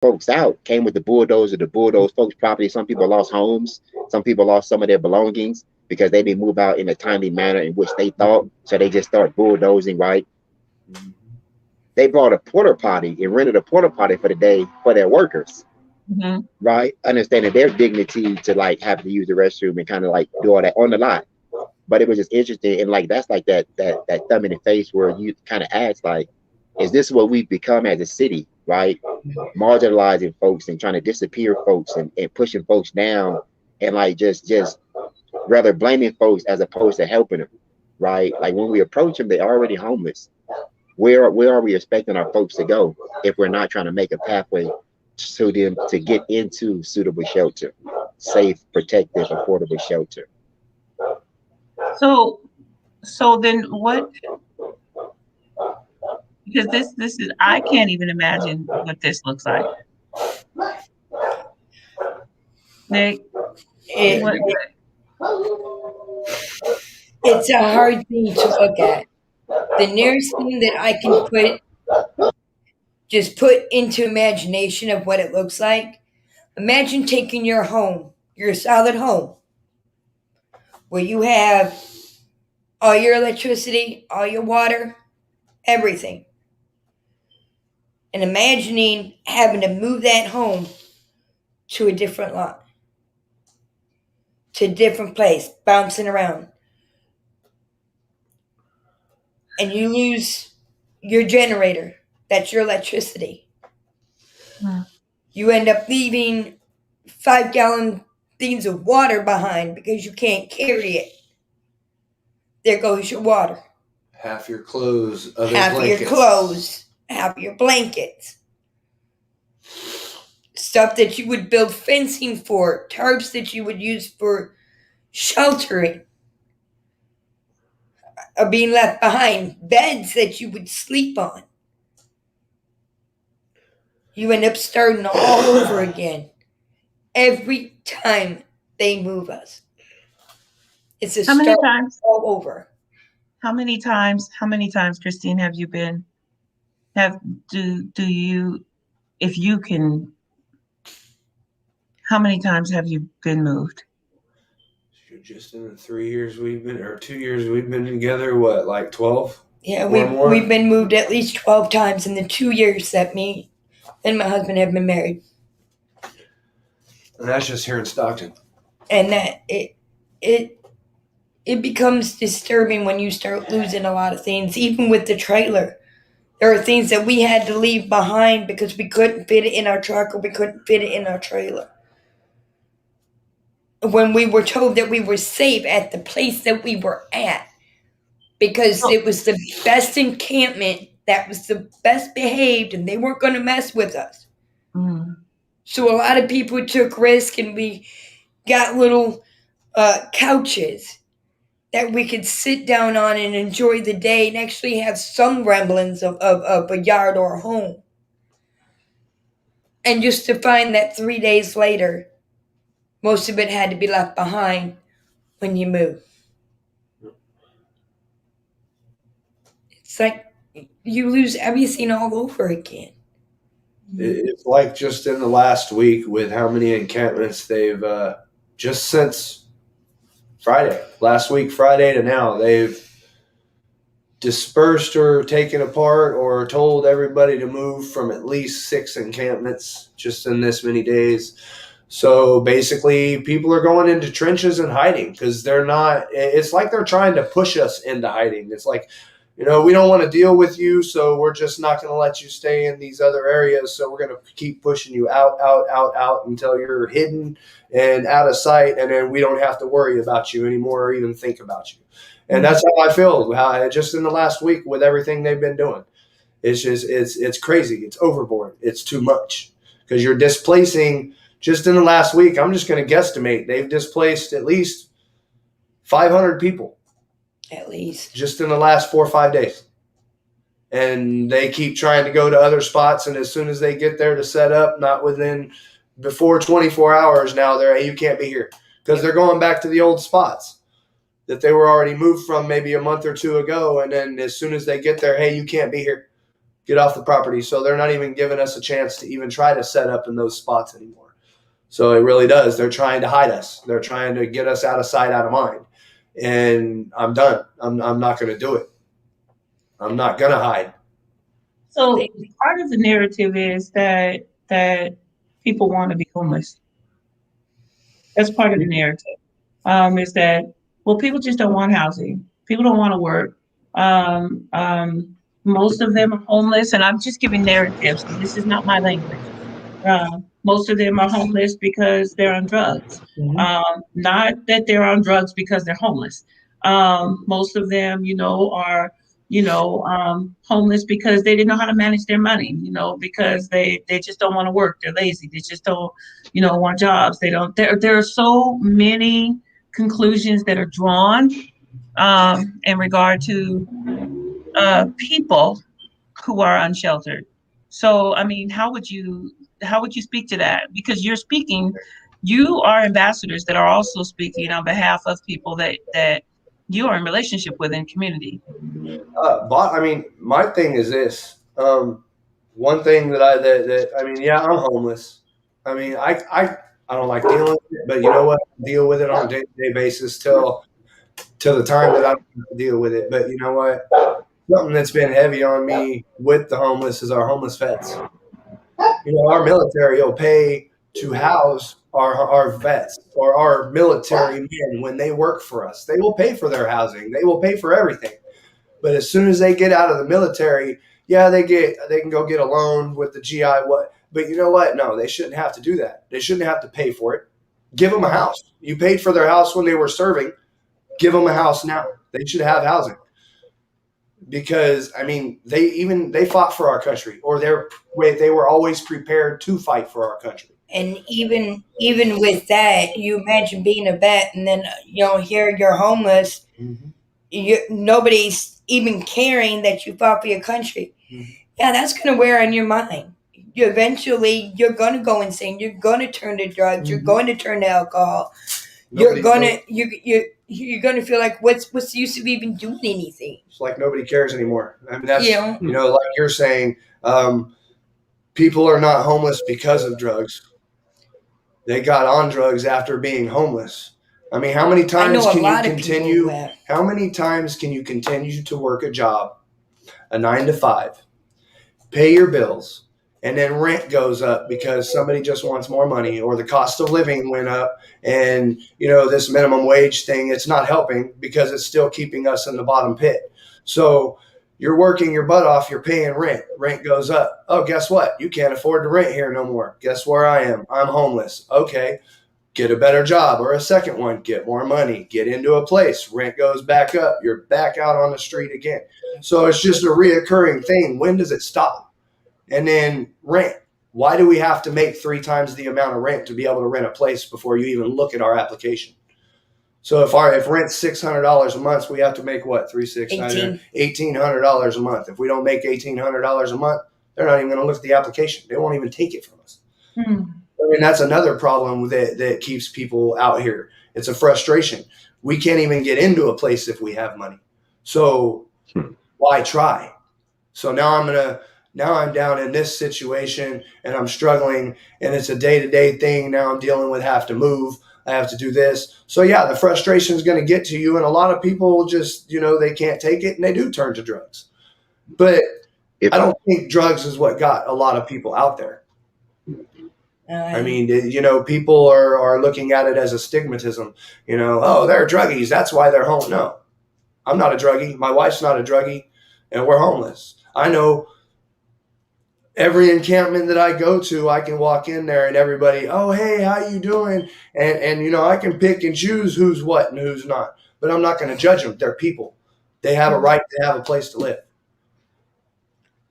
folks out came with the bulldozer to bulldoze folks' property. Some people lost homes. Some people lost some of their belongings because they didn't move out in a timely manner in which they thought. So they just start bulldozing, right? They brought a porta potty and rented a porta potty for the day for their workers, right? Understanding their dignity to like have to use the restroom and kind of like do all that on the lot. But it was just interesting, and like that's like that thumb in the face where you kind of ask like, is this what we've become as a city, right? Marginalizing folks and trying to disappear folks and pushing folks down and like just rather blaming folks as opposed to helping them, right? Like when we approach them, they're already homeless. Where are we expecting our folks to go if we're not trying to make a pathway to them to get into suitable shelter, safe, protective, affordable shelter? So then what? Because this is, I can't even imagine what this looks like. Nick, what? It's a hard thing to look at. The nearest thing that I can put into imagination of what it looks like. Imagine taking your home, your solid home, where you have all your electricity, all your water, everything. And imagining having to move that home to a different lot, to a different place, bouncing around. And you lose your generator. That's your electricity. You end up leaving 5-gallon things of water behind because you can't carry it. There goes your water. Half your clothes, half blankets. Your clothes, half your blankets. Stuff that you would build fencing for, tarps that you would use for sheltering are being left behind, beds that you would sleep on. You end up starting all over again every time they move us. It's a start all over. How many times, Christine, have you been? Do you, if you can, how many times have you been moved? Just in the 3 years we've been, or 2 years we've been together, what, like 12? Yeah, we've been moved at least 12 times in the 2 years that me and my husband have been married. And that's just here in Stockton. And that it becomes disturbing when you start losing a lot of things, even with the trailer. There are things that we had to leave behind because we couldn't fit it in our truck or we couldn't fit it in our trailer. When we were told that we were safe at the place that we were at, because it was the best encampment, that was the best behaved, and they weren't going to mess with us. So a lot of people took risk, and we got little couches that we could sit down on and enjoy the day and actually have some remnants of a yard or a home. And just to find that 3 days later, most of it had to be left behind when you move. It's like you lose everything all over again. It's like just in the last week with how many encampments they've, just since Friday, last week, Friday to now, they've dispersed or taken apart or told everybody to move from at least 6 encampments just in this many days. So basically people are going into trenches and hiding because it's like they're trying to push us into hiding. It's like, we don't want to deal with you, so we're just not going to let you stay in these other areas. So we're going to keep pushing you out until you're hidden and out of sight, and then we don't have to worry about you anymore or even think about you. And that's how I feel just in the last week with everything they've been doing. It's just, it's crazy. It's overboard. It's too much because you're displacing. Just in the last week, I'm just going to guesstimate, they've displaced at least 500 people. At least. Just in the last 4 or 5 days. And they keep trying to go to other spots, and as soon as they get there to set up, before 24 hours now, you can't be here. Because they're going back to the old spots that they were already moved from maybe a month or two ago, and then as soon as they get there, hey, you can't be here. get off the property. So they're not even giving us a chance to even try to set up in those spots anymore. So it really does. They're trying to hide us. They're trying to get us out of sight, out of mind. And I'm done. I'm not going to do it. I'm not going to hide. So part of the narrative is that people want to be homeless. That's part of the narrative. Is that, well, people just don't want housing. People don't want to work. Most of them are homeless, and I'm just giving narratives. So this is not my language. Most of them are homeless because they're on drugs. Not that they're on drugs because they're homeless. Most of them, are homeless because they didn't know how to manage their money. Because they just don't want to work. They're lazy. They just don't, want jobs. They don't. There are so many conclusions that are drawn in regard to people who are unsheltered. So, I mean, how would you speak to that? Because you are ambassadors that are also speaking on behalf of people that you are in relationship with in community. I mean, my thing is this. One thing that I mean, yeah, I'm homeless. I mean, I don't like dealing with it, but you know what? I deal with it on a day-to-day basis till the time that I don't have to deal with it. But you know what? Something that's been heavy on me with the homeless is our homeless vets. Our military will pay to house our vets or our military men when they work for us. They will pay for their housing. They will pay for everything. But as soon as they get out of the military, yeah, they can go get a loan with the GI. But you know what? No, they shouldn't have to do that. They shouldn't have to pay for it. Give them a house. You paid for their house when they were serving. Give them a house now. They should have housing. Because I mean, they fought for our country, or they were always prepared to fight for our country. And even with that, you imagine being a vet, and then here you're homeless. Nobody's even caring that you fought for your country. Yeah, that's going to wear on your mind. Eventually, you're going to go insane. You're going to turn to drugs. You're going to turn to alcohol. You're going to feel like what's the use of even doing anything? It's like nobody cares anymore. I mean, that's like you're saying, people are not homeless because of drugs. They got on drugs after being homeless. I mean, how many times can you continue? How many times can you continue to work a job, a 9 to 5, pay your bills, and then rent goes up because somebody just wants more money, or the cost of living went up, and this minimum wage thing, it's not helping because it's still keeping us in the bottom pit. So you're working your butt off, you're paying rent. Rent goes up. Oh, guess what? You can't afford to rent here no more. Guess where I am? I'm homeless. Okay. Get a better job or a second one, get more money, get into a place, rent goes back up, you're back out on the street again. So it's just a reoccurring thing. When does it stop? And then rent. Why do we have to make 3 times the amount of rent to be able to rent a place before you even look at our application? So if rent's $600 a month, we have to make what? $1,800 a month. If we don't make $1,800 a month, they're not even going to look at the application. They won't even take it from us. I mean, that's another problem that keeps people out here. It's a frustration. We can't even get into a place if we have money. So why try? So now I'm down in this situation and I'm struggling, and it's a day-to-day thing. Now I'm dealing with have to move. I have to do this. So yeah, the frustration is going to get to you. And a lot of people just, they can't take it and they do turn to drugs. But I don't think drugs is what got a lot of people out there. I mean, people are looking at it as a stigmatism, oh, they're druggies. That's why they're home. No, I'm not a druggie. My wife's not a druggie, and we're homeless. I know every encampment that I go to, I can walk in there and everybody, oh, hey, how you doing? And I can pick and choose who's what and who's not, but I'm not going to judge them. They're people. They have a right to have a place to live.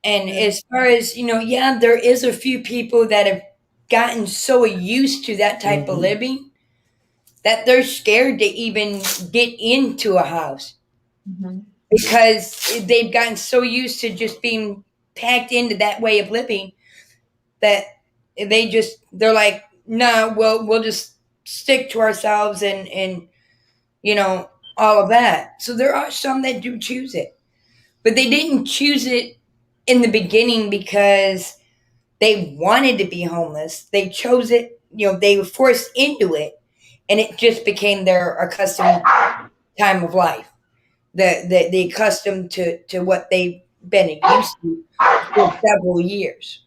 And as far as, there is a few people that have gotten so used to that type of living that they're scared to even get into a house because they've gotten so used to just being packed into that way of living that they're like, nah, we'll just stick to ourselves and all of that. So there are some that do choose it, but they didn't choose it in the beginning because they wanted to be homeless. They chose it, they were forced into it, and it just became their accustomed time of life. The accustomed to what they've been used to for several years.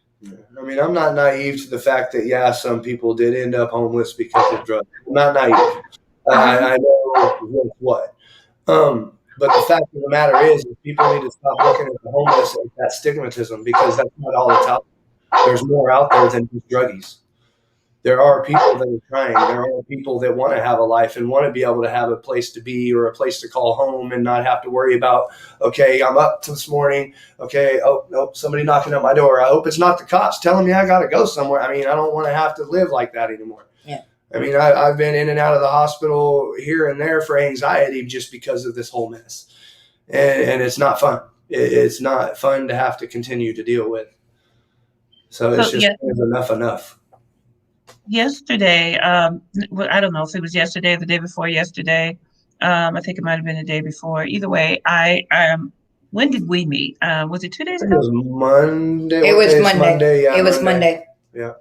I mean, I'm not naive to the fact that, some people did end up homeless because of drugs. I'm not naive. I know what. But the fact of the matter is people need to stop looking at the homeless as that stigmatism, because that's not all it's out there. There's more out there than just druggies. There are people that are trying. There are people that want to have a life and want to be able to have a place to be or a place to call home and not have to worry about, okay, I'm up this morning. Okay, oh, nope, somebody knocking at my door. I hope it's not the cops telling me I got to go somewhere. I mean, I don't want to have to live like that anymore. Yeah. I mean, I've been in and out of the hospital here and there for anxiety just because of this whole mess. And it's not fun. It's not fun to have to continue to deal with. So it's just enough. Yesterday, I don't know if it was yesterday or the day before yesterday. I think it might have been the day before. Either way, when did we meet? Was it 2 days ago? It was Monday. It was Monday. Monday. Yeah, it was Monday. Yeah.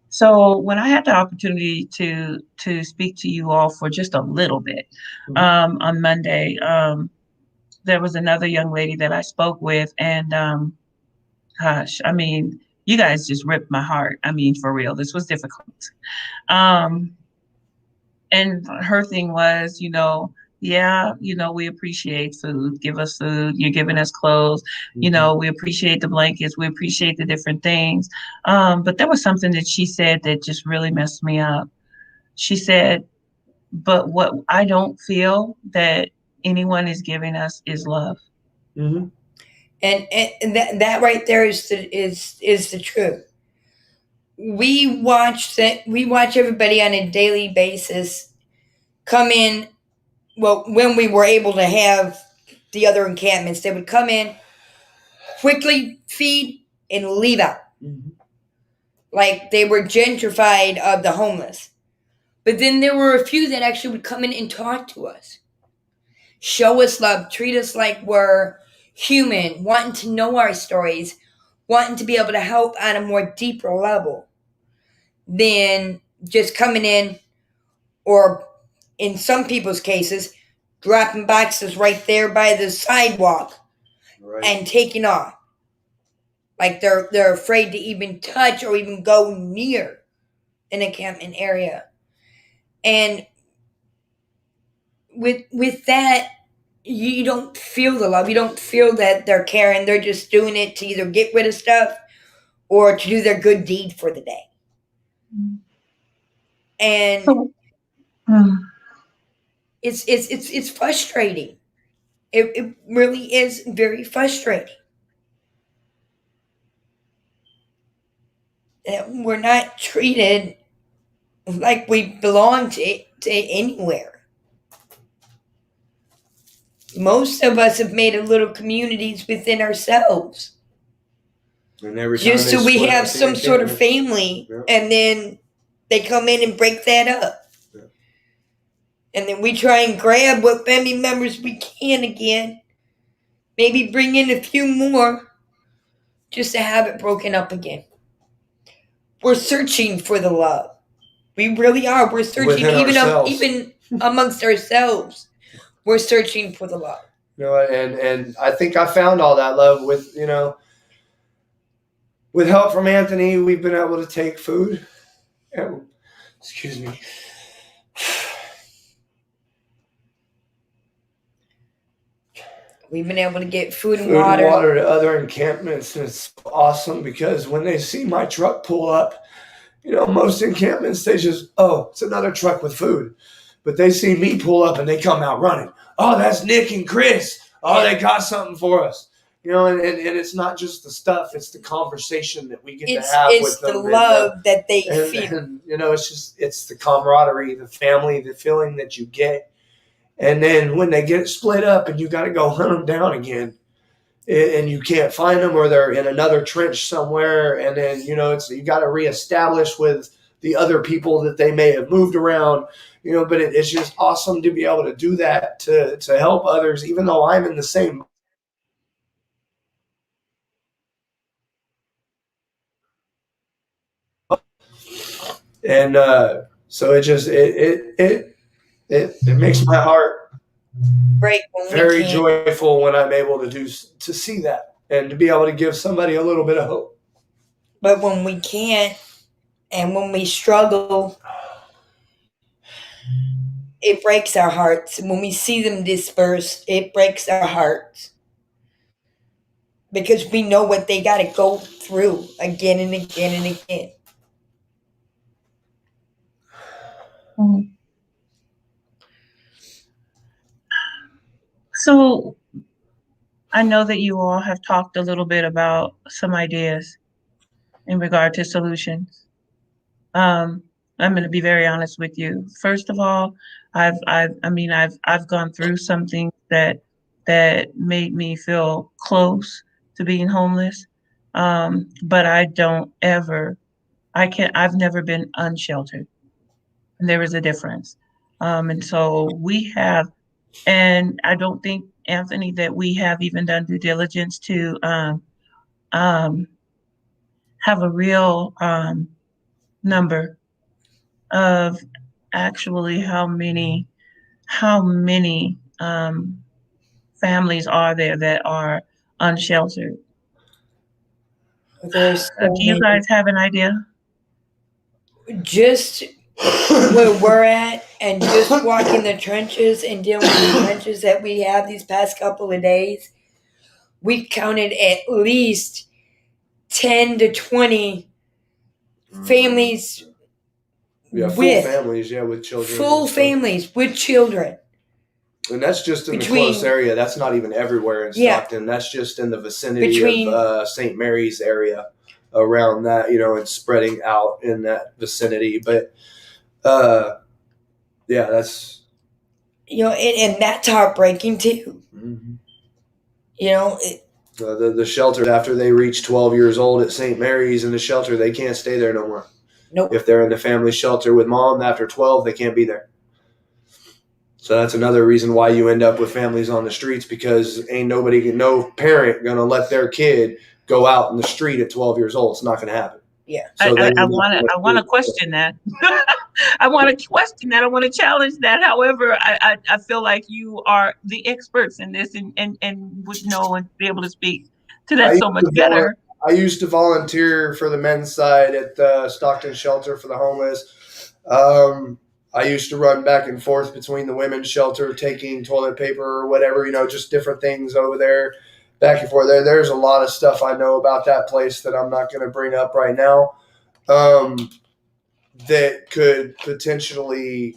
So when I had the opportunity to speak to you all for just a little bit, on Monday, there was another young lady that I spoke with, and gosh, I mean, you guys just ripped my heart. I mean, for real, this was difficult. And her thing was, we appreciate food. Give us food. You're giving us clothes. We appreciate the blankets. We appreciate the different things. But there was something that she said that just really messed me up. She said, but what I don't feel that anyone is giving us is love. Mm-hmm. And that right there is the truth. We watch everybody on a daily basis come in. Well, when we were able to have the other encampments, they would come in, quickly feed, and leave out. Mm-hmm. Like they were gentrified of the homeless. But then there were a few that actually would come in and talk to us, show us love, treat us like we're human, wanting to know our stories, wanting to be able to help on a more deeper level than just coming in, or in some people's cases, dropping boxes right there by the sidewalk, right, and taking off. Like they're afraid to even touch or even go near an encampment area. And with that, you don't feel the love. You don't feel that they're caring. They're just doing it to either get rid of stuff or to do their good deed for the day. And it's frustrating. It really is very frustrating. We're not treated like we belong to anywhere. Most of us have made little communities within ourselves. Just so we have some sort of family, yeah. And then they come in and break that up. Yeah. And then we try and grab what family members we can again. Maybe bring in a few more just to have it broken up again. We're searching for the love. We really are. We're searching even amongst ourselves. We're searching for the love. And I think I found all that love with help from Anthony. We've been able to take food. Excuse me. We've been able to get food and water. Water to other encampments. And it's awesome because when they see my truck pull up, most encampments, they just, it's another truck with food. But they see me pull up and they come out running. Oh, that's Nick and Chris. Oh, they got something for us. And it's not just the stuff. It's the conversation that we get to have with them. It's the love that they feel. And, it's the camaraderie, the family, the feeling that you get. And then when they get split up and you got to go hunt them down again and you can't find them, or they're in another trench somewhere. And then, you got to reestablish with the other people that they may have moved around. But it's just awesome to be able to do that, to help others, even though I'm in the same. And so it makes my heart Break when very we can't. joyful when I'm able to see that and to be able to give somebody a little bit of hope. But when we can't, and when we struggle, it breaks our hearts. When we see them dispersed, it breaks our hearts. Because we know what they got to go through again and again and again. Mhm. So I know that you all have talked a little bit about some ideas in regard to solutions. I'm going to be very honest with you. First of all, I've gone through something that made me feel close to being homeless. But I've never been unsheltered, and there is a difference. And so we have, and I don't think, Anthony, that we have even done due diligence to um, have a real number of actually how many families are there that are unsheltered. There's Do so you many. guys have an idea? Just where we're at, and just walking the trenches and dealing with the trenches that we have these past couple of days, we counted at least 10 to 20 families Yeah, full with families, with children. full families with children. And that's just in the Between- close area. That's not even everywhere in Yeah. Stockton. That's just in the vicinity Between- of St. Mary's area around that, and spreading out in that vicinity. But, that's... And that's heartbreaking too. Mm-hmm. The The shelter, after they reach 12 years old at St. Mary's in the shelter, they can't stay there no more. Nope. If they're in the family shelter with mom after 12, they can't be there. So that's another reason why you end up with families on the streets, because no parent going to let their kid go out in the street at 12 years old. It's not going to happen. Yeah. So I want to question that. I want to question that. I want to challenge that. However, I feel like you are the experts in this and would know and be able to speak to that so much better. I used to volunteer for the men's side at the Stockton shelter for the homeless. I used to run back and forth between the women's shelter, taking toilet paper or whatever, just different things over there, back and forth. There's a lot of stuff I know about that place that I'm not going to bring up right now, that could potentially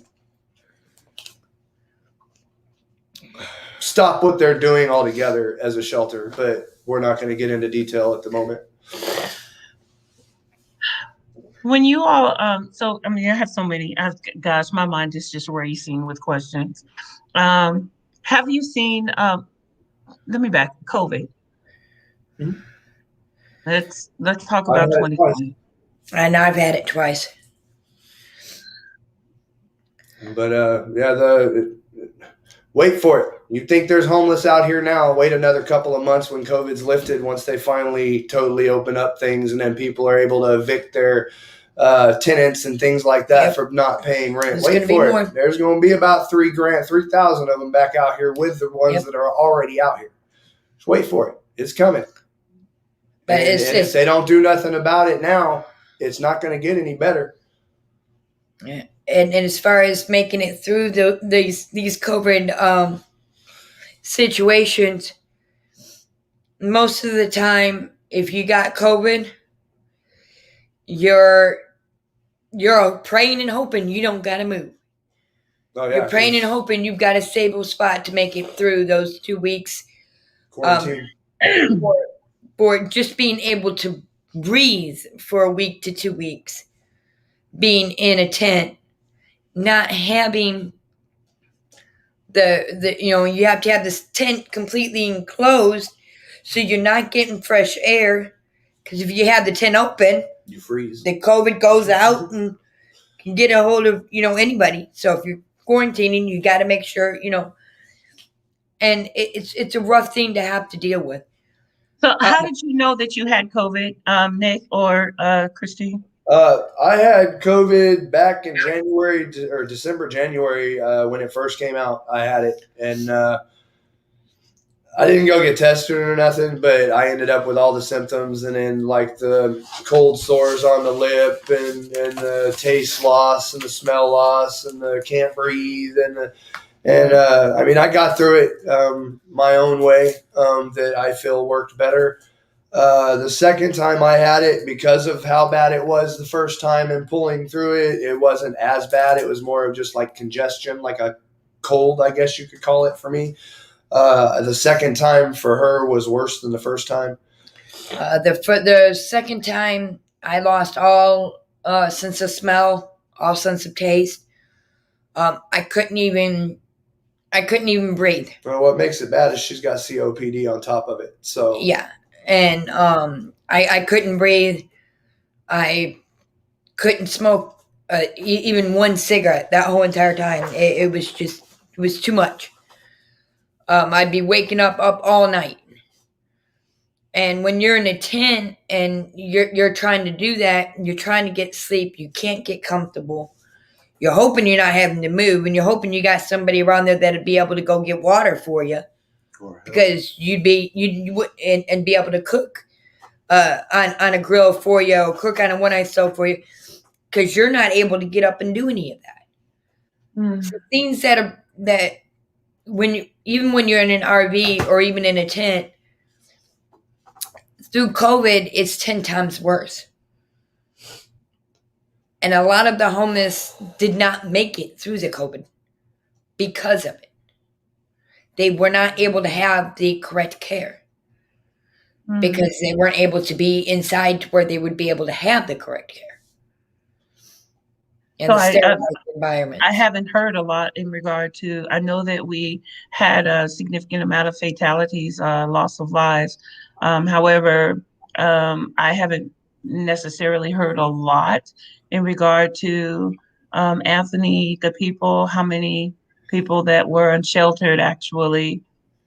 stop what they're doing altogether as a shelter, but we're not going to get into detail at the moment. When you all, I have so many. Gosh, my mind is just racing with questions. Have you seen? Let me back. COVID. Hmm? Let's talk about 2020. And I've had it twice. But wait for it. You think there's homeless out here now? Wait another couple of months when COVID's lifted. Once they finally totally open up things, and then people are able to evict their tenants and things like that for not paying rent. Wait for it. There's going to be about 3,000 of them back out here with the ones that are already out here. Just wait for it. It's coming. But and if they don't do nothing about it now, it's not going to get any better. Yeah. And as far as making it through these COVID situations, most of the time, if you got COVID, you're praying and hoping you don't gotta move. Oh, yeah, you're praying and hoping you've got a stable spot to make it through those 2 weeks. Quarantine. For just being able to breathe for a week to 2 weeks, being in a tent, not having you have to have this tent completely enclosed, so you're not getting fresh air. Because if you have the tent open, you freeze. The COVID goes out and can get a hold of anybody. So if you're quarantining, you got to make sure and it's a rough thing to have to deal with. So how did you know that you had COVID, Nick or Christine? I had COVID back in January or January, when it first came out. I had it, and I didn't go get tested or nothing, but I ended up with all the symptoms, and then like the cold sores on the lip, and the taste loss, and the smell loss, and the can't breathe, and I mean, I got through it my own way that I feel worked better. The second time I had it, because of how bad it was the first time and pulling through it, it wasn't as bad. It was more of just like congestion, like a cold, I guess you could call it for me. The second time for her was worse than the first time. The second time, I lost all sense of smell, all sense of taste. I couldn't even breathe. Well, what makes it bad is she's got COPD on top of it. So yeah, and I couldn't breathe. I couldn't smoke even one cigarette that whole entire time. It was too much. I'd be waking up all night. And when you're in a tent and you're trying to do that, you're trying to get sleep, you can't get comfortable. You're hoping you're not having to move, and you're hoping you got somebody around there that'd be able to go get water for you, because you'd be able to cook on a grill for you, or cook on a one-ice stove for you, because you're not able to get up and do any of that. So things that even when you're in an RV or even in a tent, through COVID, it's 10 times worse. And a lot of the homeless did not make it through the COVID because of it. They were not able to have the correct care because they weren't able to be inside to where they would be able to have the correct care. And So environment. I haven't heard a lot in regard to, I know that we had a significant amount of fatalities, loss of lives. However, I haven't necessarily heard a lot in regard to, Anthony, the people, how many people that were unsheltered actually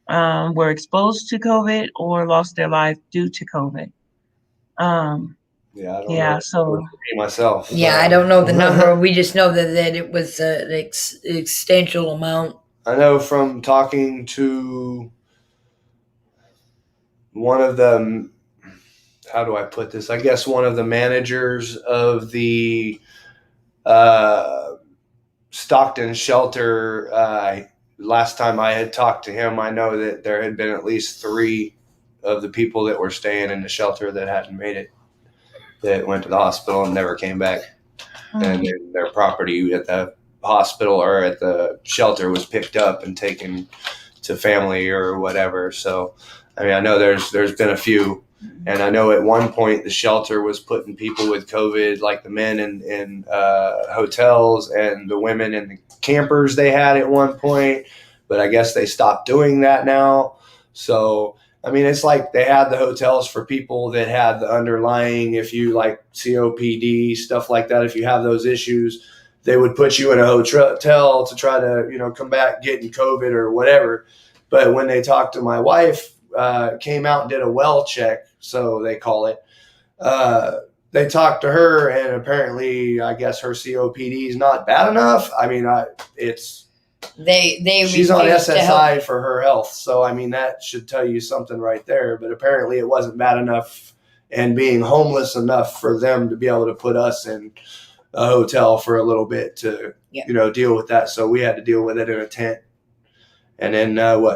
were exposed to COVID or lost their life due to COVID. Yeah, I don't Yeah, know. so Myself. Yeah, I don't know the number. We just know that it was an substantial amount. I know from talking to one of the, how do I put this? I guess one of the managers of the Stockton shelter. Last time I had talked to him, I know that there had been at least 3 of the people that were staying in the shelter that hadn't made it, that went to the hospital and never came back. And their property at the hospital or at the shelter was picked up and taken to family or whatever. So, I mean, I know there's been a few, and I know at one point the shelter was putting people with COVID, like the men in hotels and the women in the campers they had at one point, but I guess they stopped doing that now. So, I mean, it's like they had the hotels for people that had the underlying, if you like COPD, stuff like that, if you have those issues, they would put you in a hotel to try to, combat getting COVID or whatever. But when they talked to my wife, came out and did a well check, so they call it, they talked to her, and apparently, I guess her COPD is not bad enough. I mean, she's on SSI for her health, so I mean that should tell you something right there. But apparently it wasn't bad enough and being homeless enough for them to be able to put us in a hotel for a little bit to deal with that. So we had to deal with it in a tent. And then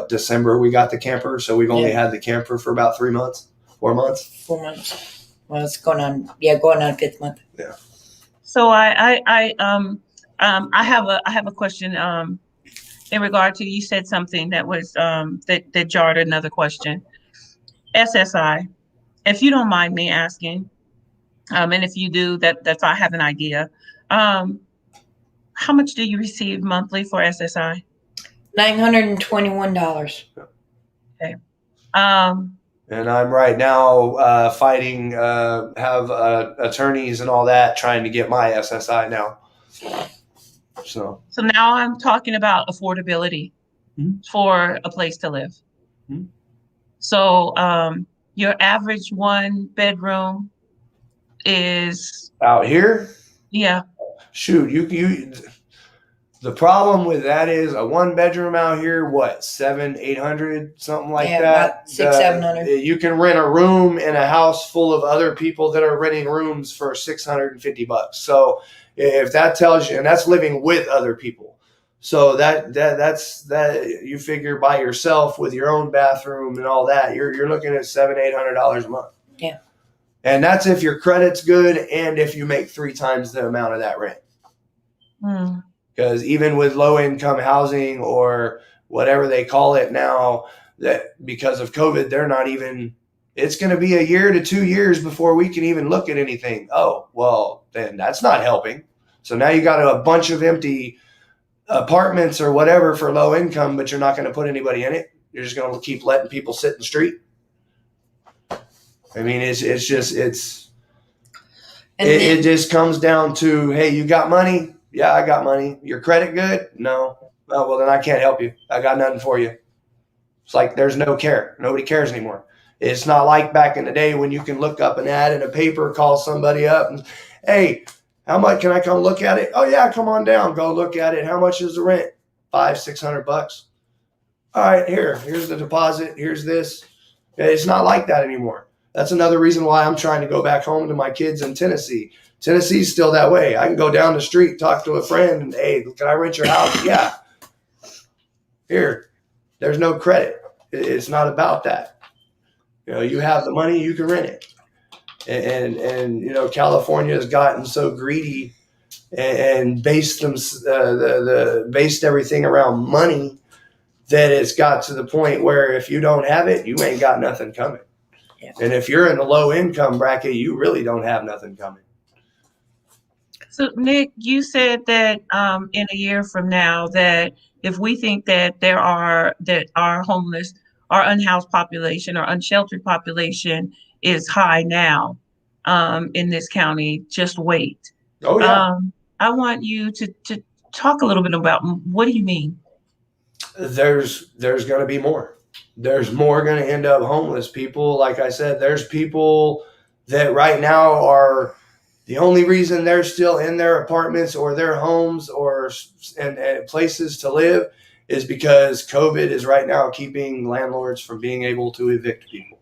December we got the camper, so we've only had the camper for about 4 months. 4 months. Well, it's going on 5th month. Yeah. So I have a question in regard to, you said something that was that jarred another question. SSI, if you don't mind me asking, and if you do, that's I have an idea. How much do you receive monthly for SSI? $921. Okay. And I'm right now fighting, have attorneys and all that, trying to get my SSI now. So now I'm talking about affordability for a place to live. So your average 1 bedroom is Out here, yeah. shoot, you. The problem with that is a 1-bedroom out here, what, 700-800, something like Yeah, that. about 600-700. You can rent a room in a house full of other people that are renting rooms for $650. So if that tells you, and that's living with other people. So that's you figure by yourself with your own bathroom and all that, you're looking at $700-800 a month. Yeah. And that's if your credit's good and if you make 3 times the amount of that rent. Mm. Because even with low income housing or whatever they call it now, that because of COVID, they're not even, it's going to be a year to 2 years before we can even look at anything. Oh, well, then that's not helping. So now you got a bunch of empty apartments or whatever for low income, but you're not going to put anybody in it. You're just going to keep letting people sit in the street. I mean, it just comes down to, hey, you got money? Yeah, I got money. Your credit good? No. Oh, well, then I can't help you. I got nothing for you. It's like there's no care. Nobody cares anymore. It's not like back in the day when you can look up an ad in a paper, call somebody up, and, hey, how much can I come look at it? Oh, yeah, come on down. Go look at it. How much is the rent? $500-600. All right, here's the deposit. Here's this. It's not like that anymore. That's another reason why I'm trying to go back home to my kids in Tennessee. Tennessee's still that way. I can go down the street, talk to a friend, and, hey, can I rent your house? Yeah. Here, there's no credit. It's not about that. You have the money, you can rent it. And California has gotten so greedy and based based everything around money that it's got to the point where if you don't have it, you ain't got nothing coming. Yeah. And if you're in the low income bracket, you really don't have nothing coming. So, Nick, you said that in a year from now, that if we think that our homeless, our unhoused population, or unsheltered population is high now in this county, just wait. Oh yeah. I want you to talk a little bit about, what do you mean? There's going to be more. There's more going to end up homeless people. Like I said, there's people that right now are. The only reason they're still in their apartments or their homes and places to live is because COVID is right now keeping landlords from being able to evict people.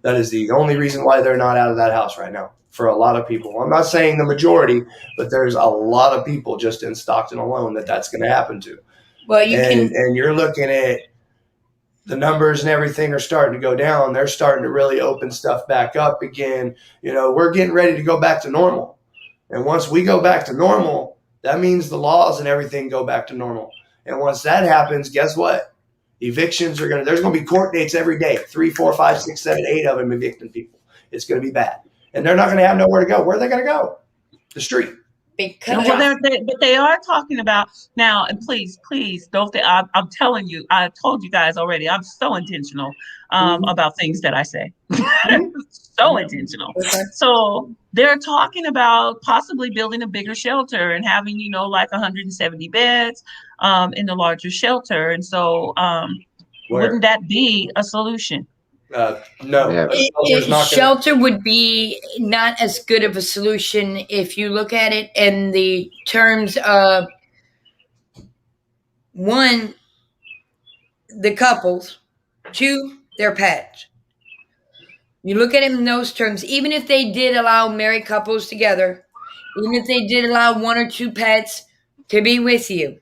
That is the only reason why they're not out of that house right now for a lot of people. I'm not saying the majority, but there's a lot of people just in Stockton alone that's going to happen to. Well, and you're looking at the numbers and everything are starting to go down. They're starting to really open stuff back up again. We're getting ready to go back to normal. And once we go back to normal, that means the laws and everything go back to normal. And once that happens, guess what? Evictions there's going to be court dates every day. 3, 4, 5, 6, 7, 8 of them evicting people. It's going to be bad. And they're not going to have nowhere to go. Where are they going to go? The street. But they are talking about now, and please don't. I'm telling you, I told you guys already. I'm so intentional about things that I say. So intentional. Okay. So they're talking about possibly building a bigger shelter and having, like 170 beds in the larger shelter. And so, wouldn't that be a solution? No. Shelter would be not as good of a solution if you look at it in the terms of, one, the couples, 2, their pets. You look at it in those terms. Even if they did allow married couples together, even if they did allow 1 or 2 pets to be with you,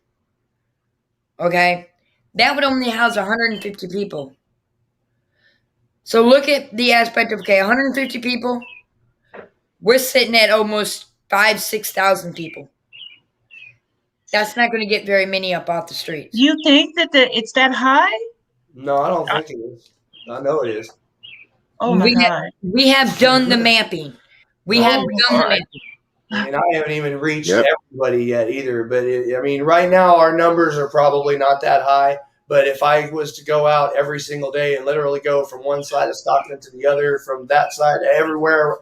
okay, that would only house 150 people. So look at the aspect of, 150 people, we're sitting at almost 5,000-6,000 people. That's not going to get very many up off the streets. You think that it's that high? No, I don't think it is. I know it is. Oh my God. We have done the mapping. We have done the mapping. I mean, I haven't even reached everybody yet either. But right now our numbers are probably not that high. But if I was to go out every single day and literally go from one side of Stockton to the other, from that side to everywhere,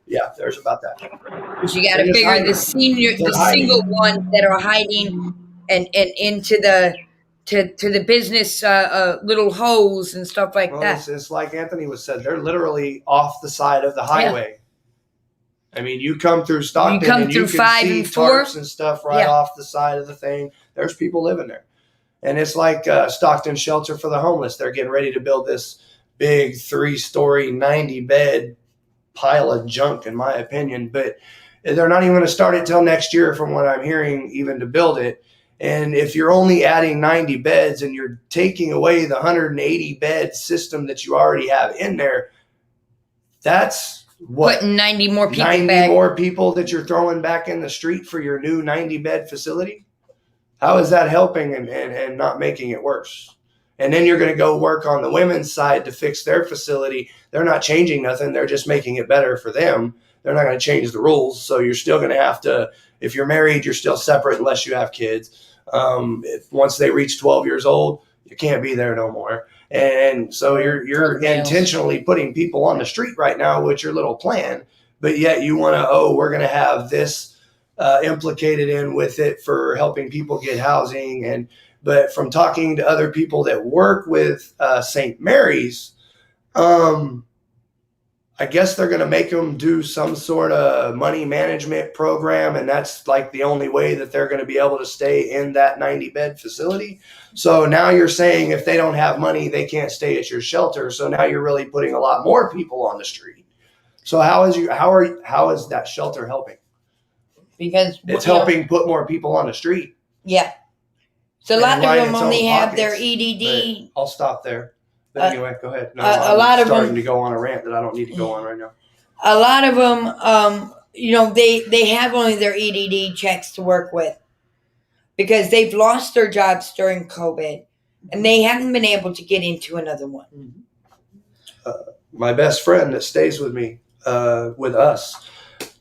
yeah, there's about that. But you got to figure the single ones that are hiding and into the business little holes and stuff like that. It's like Anthony was said. They're literally off the side of the highway. I mean, you come through Stockton come and through you can 5 see and 4. tarps and stuff right off the side of the thing. There's people living there. And it's like Stockton Shelter for the Homeless. They're getting ready to build this big 3-story, 90-bed pile of junk, in my opinion. But they're not even going to start it till next year, from what I'm hearing, even to build it. And if you're only adding 90 beds and you're taking away the 180-bed system that you already have in there, that's what? Putting 90 more people 90 back. more people that you're throwing back in the street for your new 90-bed facility? How is that helping and not making it worse? And then you're going to go work on the women's side to fix their facility. They're not changing nothing. They're just making it better for them. They're not going to change the rules. So you're still going to have to, if you're married, you're still separate unless you have kids. Once they reach 12 years old, you can't be there no more. And so you're intentionally putting people on the street right now with your little plan, but yet you want to, we're going to have this implicated in with it for helping people get housing. But from talking to other people that work with St. Mary's, I guess they're going to make them do some sort of money management program, and that's like the only way that they're going to be able to stay in that 90-bed facility. So now you're saying if they don't have money, they can't stay at your shelter. So now you're really putting a lot more people on the street. So how is that shelter helping? Because it's helping put more people on the street. Yeah. So a lot of them only have their pockets, EDD. I'll stop there. But anyway, go ahead. No, a lot of them starting to go on a rant that I don't need to go on right now. A lot of them, they have only their EDD checks to work with because they've lost their jobs during COVID and they haven't been able to get into another one. My best friend that stays with me, with us,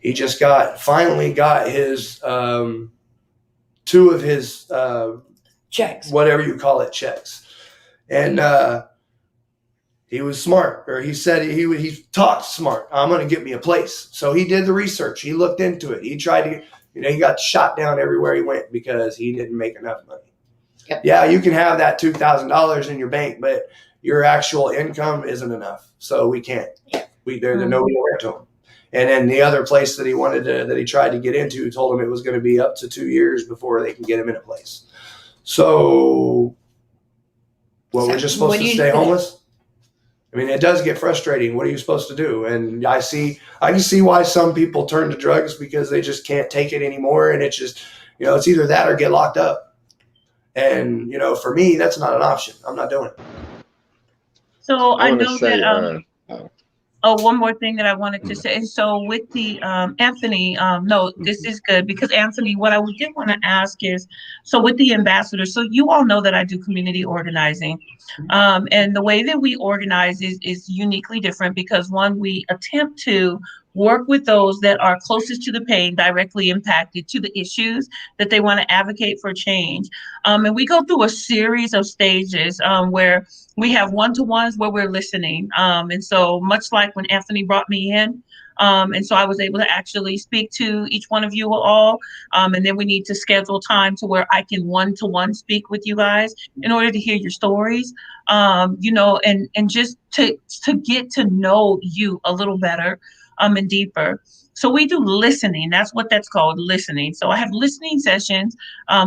he just finally got his 2 of his checks, whatever you call it, checks, and he was smart, or he said he talked smart. I'm going to get me a place. So he did the research. He looked into it. He tried to, he got shot down everywhere he went because he didn't make enough money. Yep. Yeah, you can have that $2,000 in your bank, but your actual income isn't enough. So we can't. There's no rent to him. And then the other place that he tried to get into told him it was going to be up to 2 years before they can get him in a place. So, we're just supposed to stay homeless? I mean, it does get frustrating. What are you supposed to do? And I can see why some people turn to drugs because they just can't take it anymore. And it's just, it's either that or get locked up. And, for me, that's not an option. I'm not doing it. So I know that, one more thing that I wanted to say. So with the Anthony, no, this is good because Anthony, what I did want to ask is, so with the ambassadors, so you all know that I do community organizing, and the way that we organize is uniquely different because one, we attempt to work with those that are closest to the pain, directly impacted to the issues that they want to advocate for change. And we go through a series of stages where we have one-to-ones where we're listening. And so much like when Anthony brought me in, and so I was able to actually speak to each one of you all. And then we need to schedule time to where I can one-to-one speak with you guys in order to hear your stories, and just to get to know you a little better and deeper. So we do listening. That's what that's called, listening. So I have listening sessions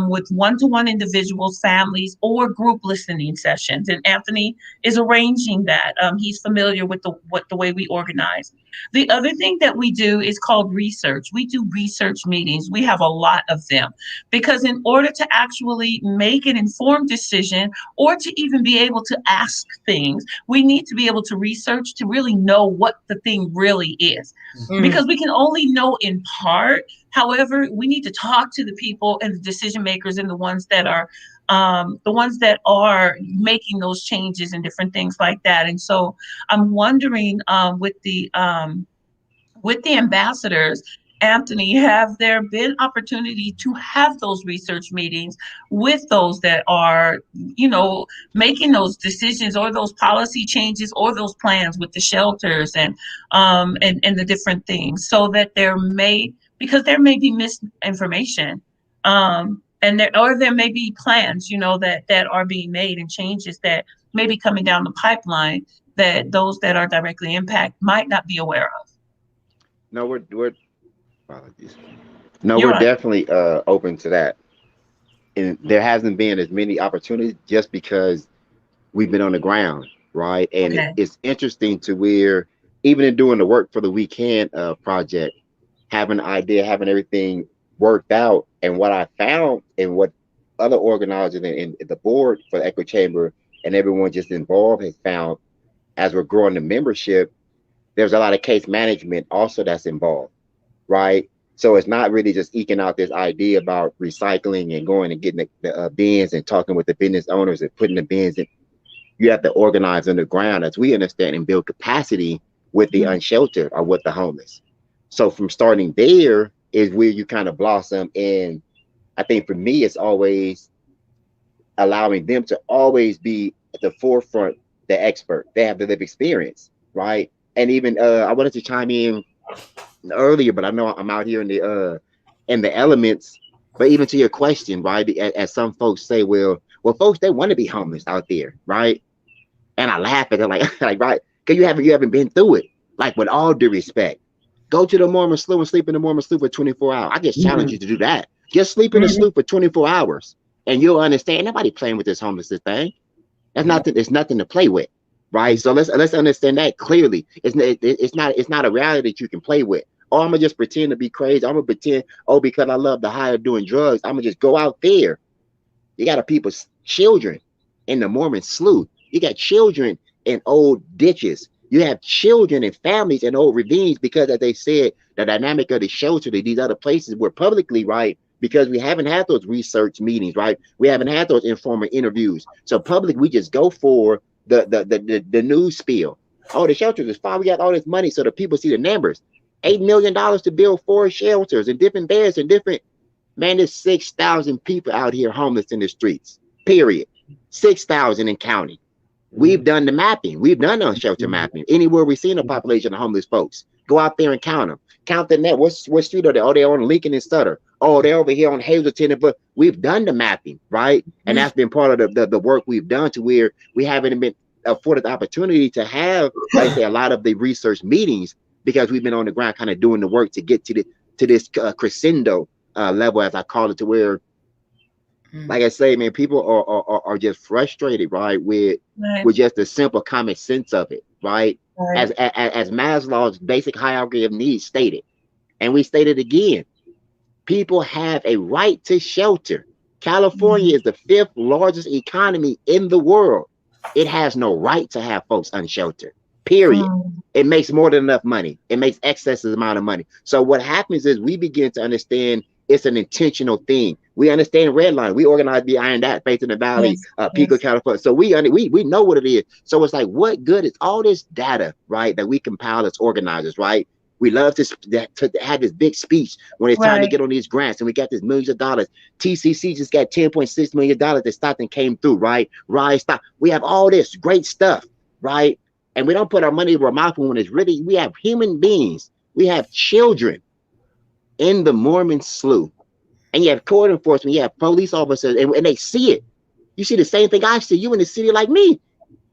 with one-to-one individuals, families, or group listening sessions. And Anthony is arranging that. He's familiar with the way we organize. The other thing that we do is called research. We do research meetings. We have a lot of them because in order to actually make an informed decision or to even be able to ask things, we need to be able to research to really know what the thing really is. Because we can only know in part. However, we need to talk to the people and the decision makers and the ones that are making those changes and different things like that. And so I'm wondering with the ambassadors, Anthony, have there been opportunity to have those research meetings with those that are, making those decisions or those policy changes or those plans with the shelters and the different things, so that because there may be misinformation, and there may be plans, that are being made and changes that may be coming down the pipeline that those that are directly impacted might not be aware of. No, Apologies. No, You're we're on. definitely open to that. And there hasn't been as many opportunities just because we've been on the ground, right? And Okay. it's interesting to where even in doing the work for the weekend project, having an idea, having everything worked out, and what I found and what other organizers and the board for the Echo Chamber and everyone just involved has found as we're growing the membership, there's a lot of case management also that's involved, right? So it's not really just eking out this idea about recycling and going and getting the bins and talking with the business owners and putting the bins in. You have to organize on the ground, as we understand, and build capacity with the unsheltered or with the homeless. So from starting there is where you kind of blossom. And I think for me, it's always allowing them to always be at the forefront, the expert. They have the lived experience, right? And even I wanted to chime in earlier, but I know I'm out here in the elements. But even to your question, right? As some folks say, well, folks, they want to be homeless out there, right? And I laugh at it like right, because you haven't been through it. Like with all due respect, go to the Mormon slough and sleep in the Mormon slough for 24 hours. I just challenge you to do that. Just sleep in the slough for 24 hours, and you'll understand. Nobody playing with this homelessness thing. That's nothing. It's nothing to play with, right? So let's understand that clearly. It's not a reality that you can play with. Oh, I'm gonna just pretend to be crazy. I'm gonna pretend. Oh, because I love the high of doing drugs, I'm gonna just go out there. You got people's children in the Mormon slough. You got children in old ditches. You have children and families in old ravines because, as they said, the dynamic of the shelter to these other places were publicly, right? Because we haven't had those research meetings, right? We haven't had those informal interviews. So public, we just go for the news spiel. Oh, the shelters is fine. We got all this money, so the people see the numbers. $8 million to build 4 shelters and different beds and different. Man, there's 6,000 people out here homeless in the streets, period. 6,000 and counting. We've done the mapping. We've done the shelter mapping. Anywhere we've seen a population of homeless folks, go out there and count them. Count the net. What street are they? Oh, they're on Lincoln and Sutter. Oh, they're over here on Hazleton. But we've done the mapping, right? And that's been part of the work we've done to where we haven't been afforded the opportunity to have, like I say, a lot of the research meetings because we've been on the ground kind of doing the work to get to this crescendo level, as I call it, to where, like I say, man, people are just frustrated, right, with just the simple common sense of it, right? As Maslow's basic hierarchy of needs stated, and we stated again, people have a right to shelter. California is the 5th largest economy in the world. It has no right to have folks unsheltered. Period. It makes more than enough money. It makes excessive amount of money. So what happens is we begin to understand it's an intentional thing. We understand redline. We organize behind that, Faith in the Valley, Pico, California. So we know what it is. So it's like, what good is all this data, right, that we compile as organizers, right? We love to have this big speech when it's time to get on these grants, and we got this millions of dollars. TCC just got $10.6 million that Stockton came through, right? Stop. We have all this great stuff, right? And we don't put our money where our mouth when it's really, we have human beings. We have children in the Mormon slough. And you have court enforcement, you have police officers, and they see it. You see the same thing I see. You in the city like me,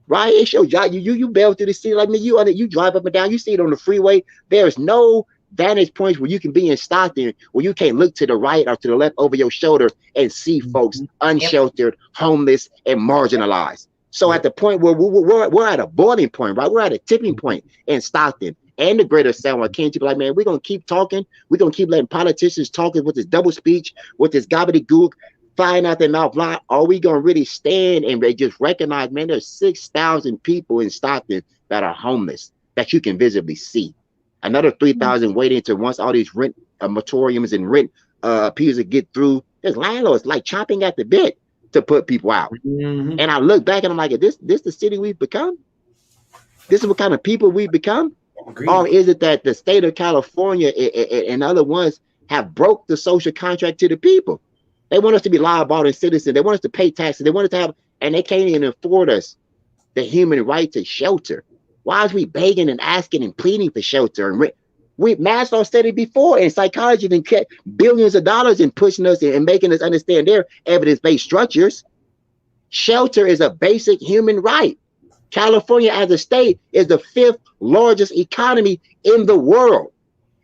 right? It's your job. You bail through the city like me. You drive up and down. You see it on the freeway. There's no vantage points where you can be in Stockton where you can't look to the right or to the left over your shoulder and see folks unsheltered, homeless, and marginalized. So at the point where we're at a boiling point, right? We're at a tipping point in Stockton and the greater San Joaquin. People like, man, we're going to keep talking. We're going to keep letting politicians talk with this double speech, with this gobbledygook flying out their mouth. Are we going to really stand and just recognize, man, there's 6,000 people in Stockton that are homeless that you can visibly see. Another 3,000 waiting to once all these rent moratoriums and rent appeals to get through. There's landlords like chomping at the bit to put people out. And I look back and I'm like, is this the city we've become? This is what kind of people we've become? Agreed. Or is it that the state of California and other ones have broke the social contract to the people? They want us to be law-abiding citizens. They want us to pay taxes. They want us to have, and they can't even afford us the human right to shelter. Why is we begging and asking and pleading for shelter? And Maslow said it before, and psychology then kept billions of dollars in pushing us and making us understand their evidence-based structures. Shelter is a basic human right. California as a state is the 5th largest economy in the world.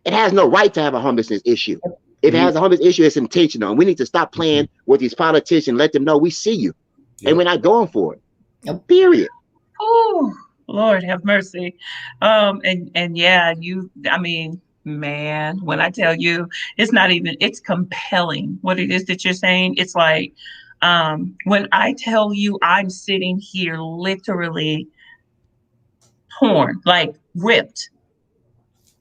it has no right to have a homelessness issue. If it has a homeless issue, it's intentional. And we need to stop playing with these politicians, let them know we see you. And we're not going for it. Period. Oh, Lord have mercy. And yeah, I mean, man, when I tell you, it's compelling what it is that you're saying. It's like, when I tell you I'm sitting here literally torn, like ripped,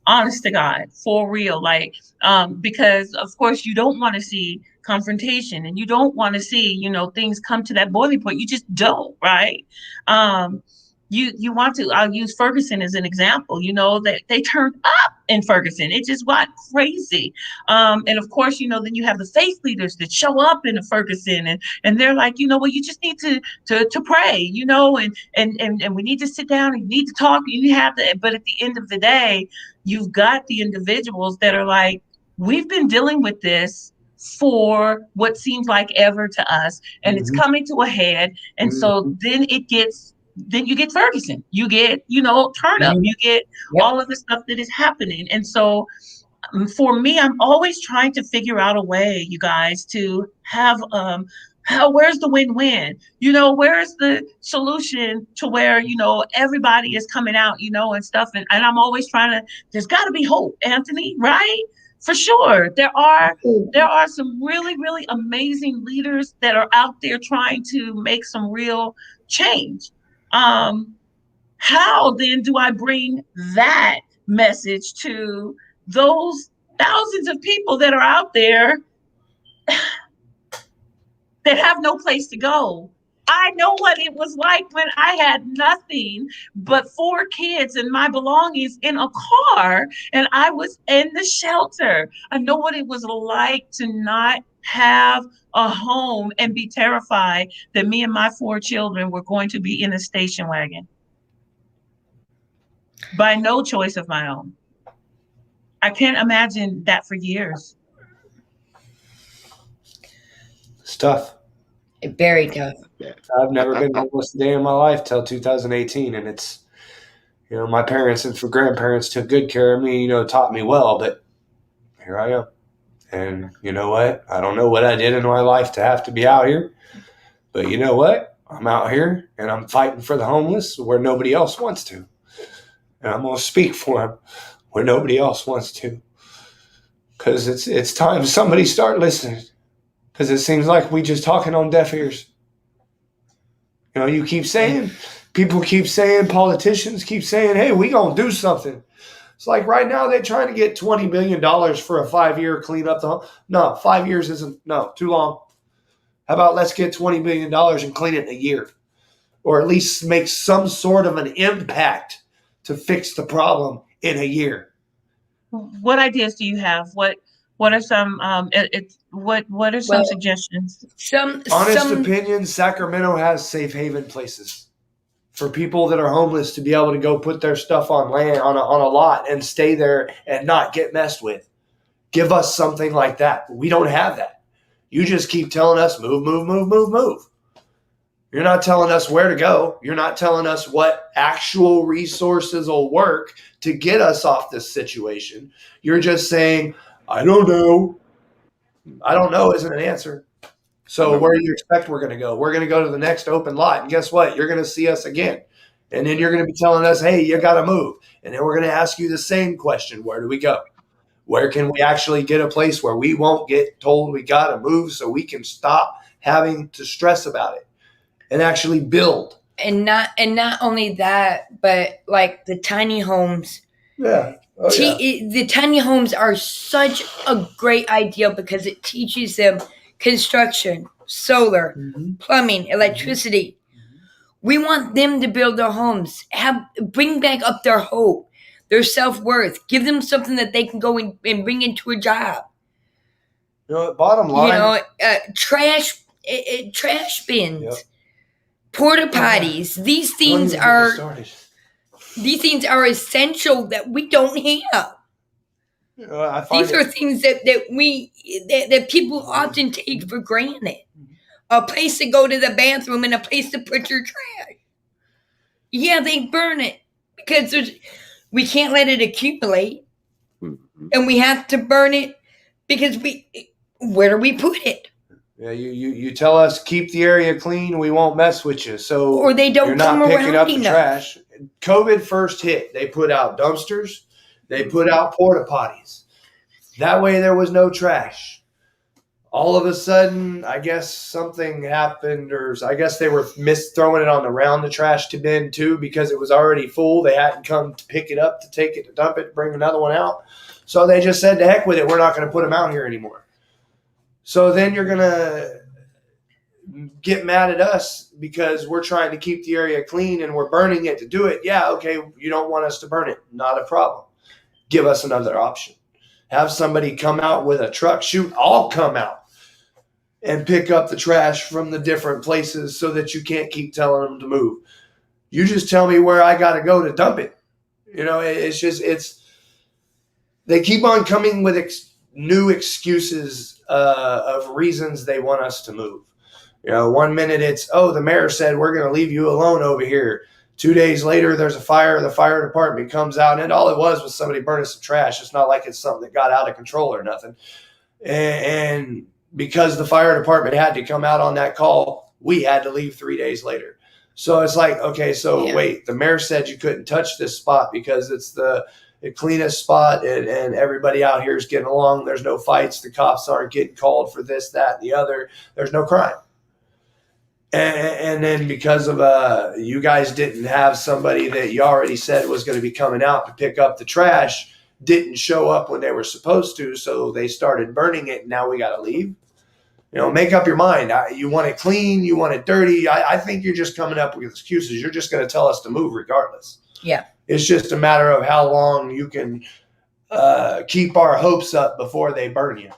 honest to God, for real. Like, because of course you don't want to see confrontation, and you don't want to see, things come to that boiling point. You just don't, right? You want to, I'll use Ferguson as an example, that they turned up in Ferguson. It just got crazy. And of course, then you have the faith leaders that show up in Ferguson, and they're like, well, you just need to pray, and we need to sit down and you need to talk. You have to, but at the end of the day, you've got the individuals that are like, we've been dealing with this for what seems like ever to us, and it's coming to a head. And so then you get Ferguson, you get, turn up, you get all of the stuff that is happening. And so for me, I'm always trying to figure out a way, you guys, to have, where's the win-win? Where's the solution to where, everybody is coming out, and stuff. And I'm always there's got to be hope, Anthony, right? For sure. There are some really, really amazing leaders that are out there trying to make some real change. How then do I bring that message to those thousands of people that are out there that have no place to go? I know what it was like when I had nothing but 4 kids and my belongings in a car, and I was in the shelter. I know what it was like to not have a home and be terrified that me and my 4 children were going to be in a station wagon by no choice of my own. I can't imagine that for years. It's tough. Very tough. I've never been homeless a day in my life till 2018, and it's, my parents and grandparents took good care of me, taught me well, but here I am. And you know what? I don't know what I did in my life to have to be out here, but you know what? I'm out here and I'm fighting for the homeless where nobody else wants to. And I'm going to speak for them where nobody else wants to. Because it's time somebody start listening. Because it seems like we just talking on deaf ears. You keep saying, people keep saying, politicians keep saying, hey, we going to do something. It's like right now they're trying to get $20 million for a 5-year clean up. No, 5 years isn't, too long. How about let's get $20 million and clean it in a year? Or at least make some sort of an impact to fix the problem in a year. What ideas do you have? What are some what are some suggestions? Honest opinion, Sacramento has safe haven places for people that are homeless to be able to go put their stuff on land, on a lot, and stay there and not get messed with. Give us something like that. We don't have that. You just keep telling us move, move, move, move, move. You're not telling us where to go. You're not telling us what actual resources will work to get us off this situation. You're just saying, I don't know. I don't know isn't an answer. So where do you expect we're going to go? We're going to go to the next open lot. And guess what? You're going to see us again. And then you're going to be telling us, hey, you got to move. And then we're going to ask you the same question. Where do we go? Where can we actually get a place where we won't get told we got to move so we can stop having to stress about it and actually build? And not only that, but like the tiny homes. Yeah. The tiny homes are such a great idea because it teaches them construction, solar, plumbing, electricity. We want them to build their homes, bring back up their hope, their self-worth, give them something that they can go and bring into a job. Bottom line, trash bins, porta potties. These things are essential that we don't have. These are things that people often take for granted. A place to go to the bathroom and a place to put your trash. Yeah, they burn it because we can't let it accumulate. and we have to burn it because where do we put it? Yeah, you tell us keep the area clean, we won't mess with you. So Or they don't you're not come picking around up the enough. trash. COVID first hit, they put out dumpsters, they put out porta potties. That way there was no trash. All of a sudden, I guess something happened, or I guess they were throwing it on the trash to bin too, because it was already full. They hadn't come to pick it up, to take it, to dump it, bring another one out. So they just said, to heck with it, we're not going to put them out here anymore. So then you're going to get mad at us because we're trying to keep the area clean and we're burning it to do it. Yeah, okay, you don't want us to burn it. Not a problem. Give us another option. Have somebody come out with a truck. Shoot, I'll come out and pick up the trash from the different places so that you can't keep telling them to move. You just tell me where I got to go to dump it. You know, they keep on coming with new excuses of reasons they want us to move. You know, 1 minute it's, oh, the mayor said we're going to leave you alone over here. 2 days later, there's a fire. The fire department comes out, and all it was somebody burning some trash. It's not like it's something that got out of control or nothing. And because the fire department had to come out on that call, we had to leave 3 days later. So it's like, okay, so wait, the mayor said you couldn't touch this spot because it's the cleanest spot and everybody out here is getting along. There's no fights. The cops aren't getting called for this, that, and the other. There's no crime. And then because of you guys didn't have somebody that you already said was going to be coming out to pick up the trash, didn't show up when they were supposed to, so they started burning it, and now we got to leave. You know, make up your mind. You want it clean, you want it dirty. I think you're just coming up with excuses. You're just going to tell us to move regardless. Yeah. It's just a matter of how long you can keep our hopes up before they burn you.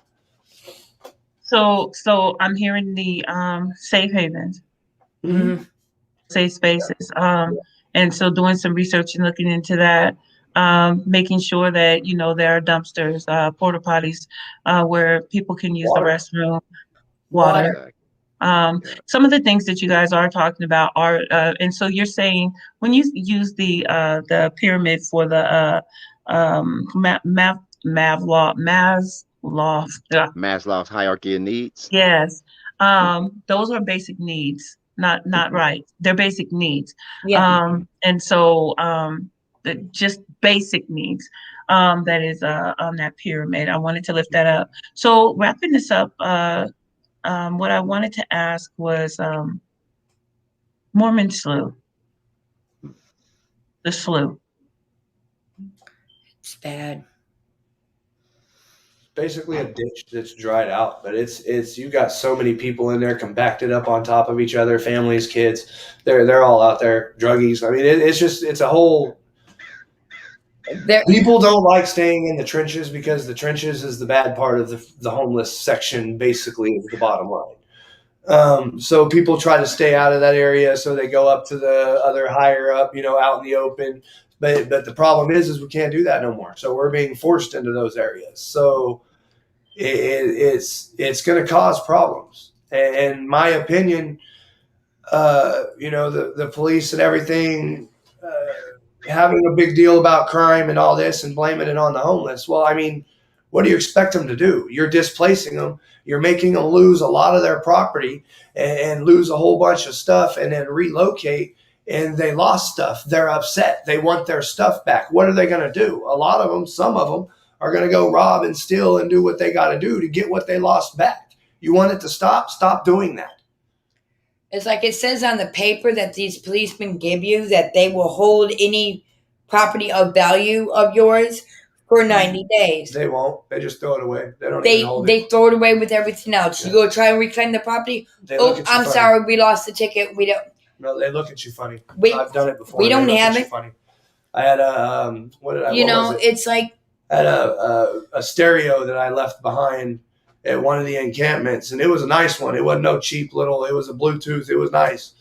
So I'm hearing the safe havens, safe spaces, and so doing some research and looking into that, making sure that there are dumpsters, porta potties, where people can use the restroom, water. Some of the things that you guys are talking about are, and so you're saying when you use the pyramid for the Maslow's hierarchy of needs. Yes. Those are basic needs, not right. They're basic needs. Yeah. And so just basic needs that is on that pyramid. I wanted to lift that up. So wrapping this up, what I wanted to ask was Mormon Slough. The slough. It's bad. Basically a ditch that's dried out, but it's you got so many people in there compacted up on top of each other, families, kids, they're all out there, druggies. I mean, it's a whole people don't like staying in the trenches because the trenches is the bad part of the homeless section, basically, is the bottom line. So people try to stay out of that area, so they go up to the other higher up, out in the open. But the problem is we can't do that no more. So we're being forced into those areas. So it's going to cause problems. And in my opinion, the police and everything having a big deal about crime and all this and blaming it on the homeless. Well, I mean, what do you expect them to do? You're displacing them. You're making them lose a lot of their property and lose a whole bunch of stuff and then relocate. And they lost stuff. They're upset. They want their stuff back. What are they going to do? A lot of them, some of them, are going to go rob and steal and do what they got to do to get what they lost back. You want it to stop? Stop doing that. It's like it says on the paper that these policemen give you that they will hold any property of value of yours for 90 days. They won't. They just throw it away. They don't even hold it. They throw it away with everything else. Yeah. You go try and reclaim the property. Oh, I'm sorry. We lost the ticket. We don't. No, they look at you funny. I've done it before. We don't have it. Funny. I had it's like I had a stereo that I left behind at one of the encampments, and it was a nice one. It wasn't no cheap little. It was a Bluetooth. It was nice.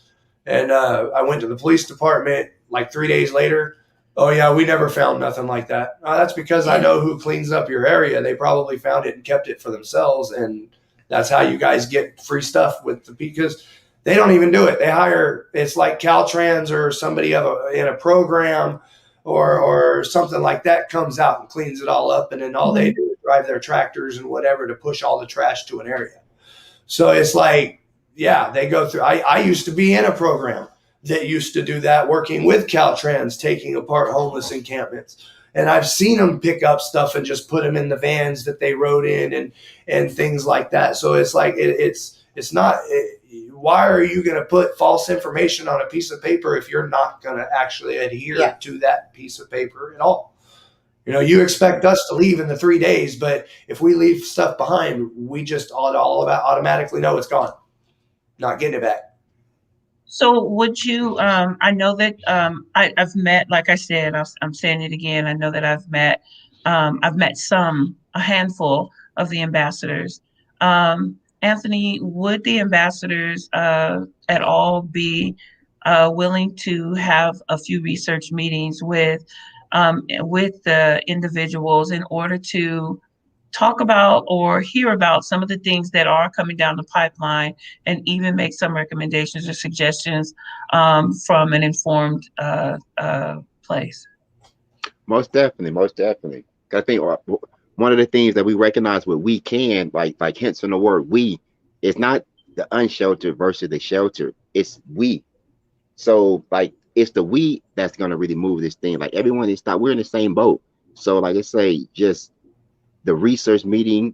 And I went to the police department like 3 days later. Oh yeah, we never found nothing like that. That's because I know who cleans up your area. They probably found it and kept it for themselves, and that's how you guys get free stuff because they don't even do it. They hire, it's like Caltrans or somebody in a program or something like that comes out and cleans it all up, and then all they do is drive their tractors and whatever to push all the trash to an area. So it's like, yeah, they go through. I used to be in a program that used to do that, working with Caltrans, taking apart homeless encampments. And I've seen them pick up stuff and just put them in the vans that they rode in and things like that. So it's like, it's not, why are you going to put false information on a piece of paper if you're not going to actually adhere to that piece of paper at all? You know, you expect us to leave in the 3 days, but if we leave stuff behind, we just automatically know it's gone. Not getting it back. So would you, I know that I've met, like I said, I'm saying it again, I know that I've met a handful of the ambassadors. Anthony, would the ambassadors at all be willing to have a few research meetings with the individuals in order to talk about or hear about some of the things that are coming down the pipeline, and even make some recommendations or suggestions from an informed place? Most definitely. I think one of the things that we recognize with we can, like hence in the word we, is not the unsheltered versus the sheltered. It's we. So like it's the we that's gonna really move this thing. Like everyone is we're in the same boat. So like I say, just the research meeting,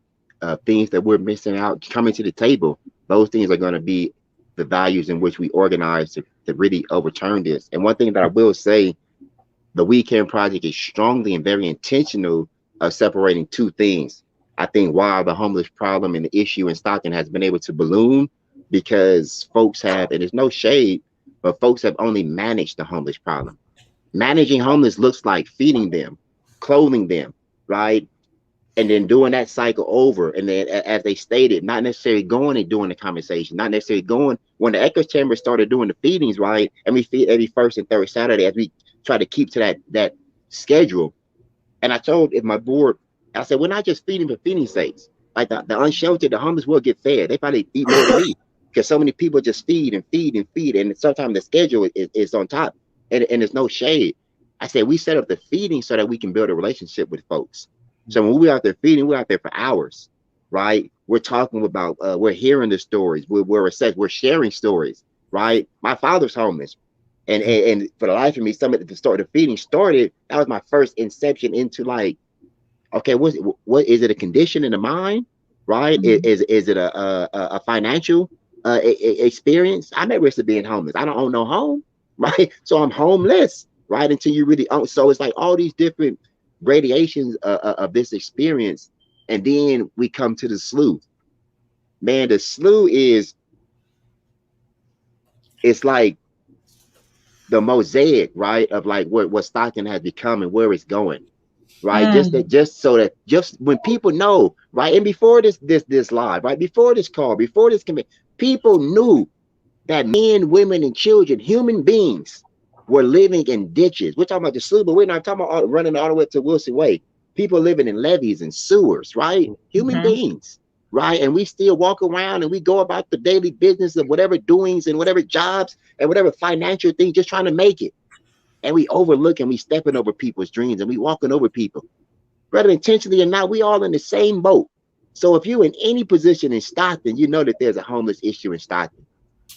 things that we're missing out, coming to the table, those things are going to be the values in which we organize to really overturn this. And one thing that I will say, the Weekend Project is strongly and very intentional of separating two things. I think while the homeless problem and the issue in Stockton has been able to balloon, because folks have, and there's no shade, but folks have only managed the homeless problem. Managing homeless looks like feeding them, clothing them, right? And then doing that cycle over. And then as they stated, not necessarily going and doing the conversation, not necessarily going when the echo chamber started doing the feedings, right? And we feed every first and third Saturday as we try to keep to that schedule. And I told my board, I said, we're not just feeding for feeding sakes. Like the unsheltered, the homeless will get fed. They probably eat more than me because so many people just feed and feed and feed. And sometimes the schedule is on top and there's no shade. I said, we set up the feeding so that we can build a relationship with folks. So when we're out there feeding, we're out there for hours, right? We're talking about, we're hearing the stories, we're sharing stories, right? My father's homeless, and for the life of me, some of the feeding started. That was my first inception into like, okay, what is it? A condition in the mind, right? Is it a financial experience? I'm at risk of being homeless. I don't own no home, right? So I'm homeless, right? Until you really own. So it's like all these different gradations of this experience, and then we come to the slew. Man, the slew it's like the mosaic, right, of like what Stockton has become and where it's going, right? Just when people know, right, and before this live, right, before this call, before this commit, people knew that men, women, and children, human beings, were living in ditches. We're talking about the slew, but we're not talking about running all the way up to Wilson Way. People living in levees and sewers, right? Human beings, right? And we still walk around and we go about the daily business of whatever doings and whatever jobs and whatever financial things, just trying to make it. And we overlook and we stepping over people's dreams and we walking over people. Whether intentionally or not, we all in the same boat. So if you're in any position in Stockton, you know that there's a homeless issue in Stockton,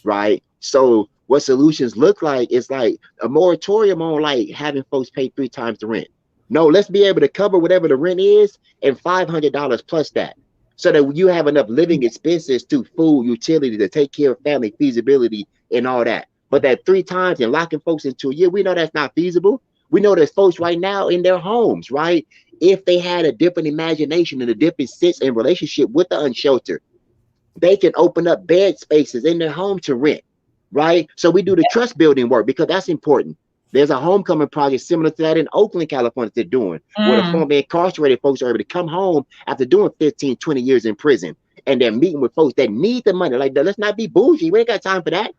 right? So what solutions look like is like a moratorium on like having folks pay 3 times the rent. No, let's be able to cover whatever the rent is and $500 plus that, so that you have enough living expenses to food, utility, to take care of family, feasibility, and all that. But that 3 times and locking folks into a year, we know that's not feasible. We know there's folks right now in their homes, right? If they had a different imagination and a different sense and relationship with the unsheltered, they can open up bed spaces in their home to rent, right? So we do the trust building work because that's important. There's a homecoming project similar to that in Oakland, California, they're doing, where the former incarcerated folks are able to come home after doing 15, 20 years in prison. And they're meeting with folks that need the money. Like, let's not be bougie. We ain't got time for that.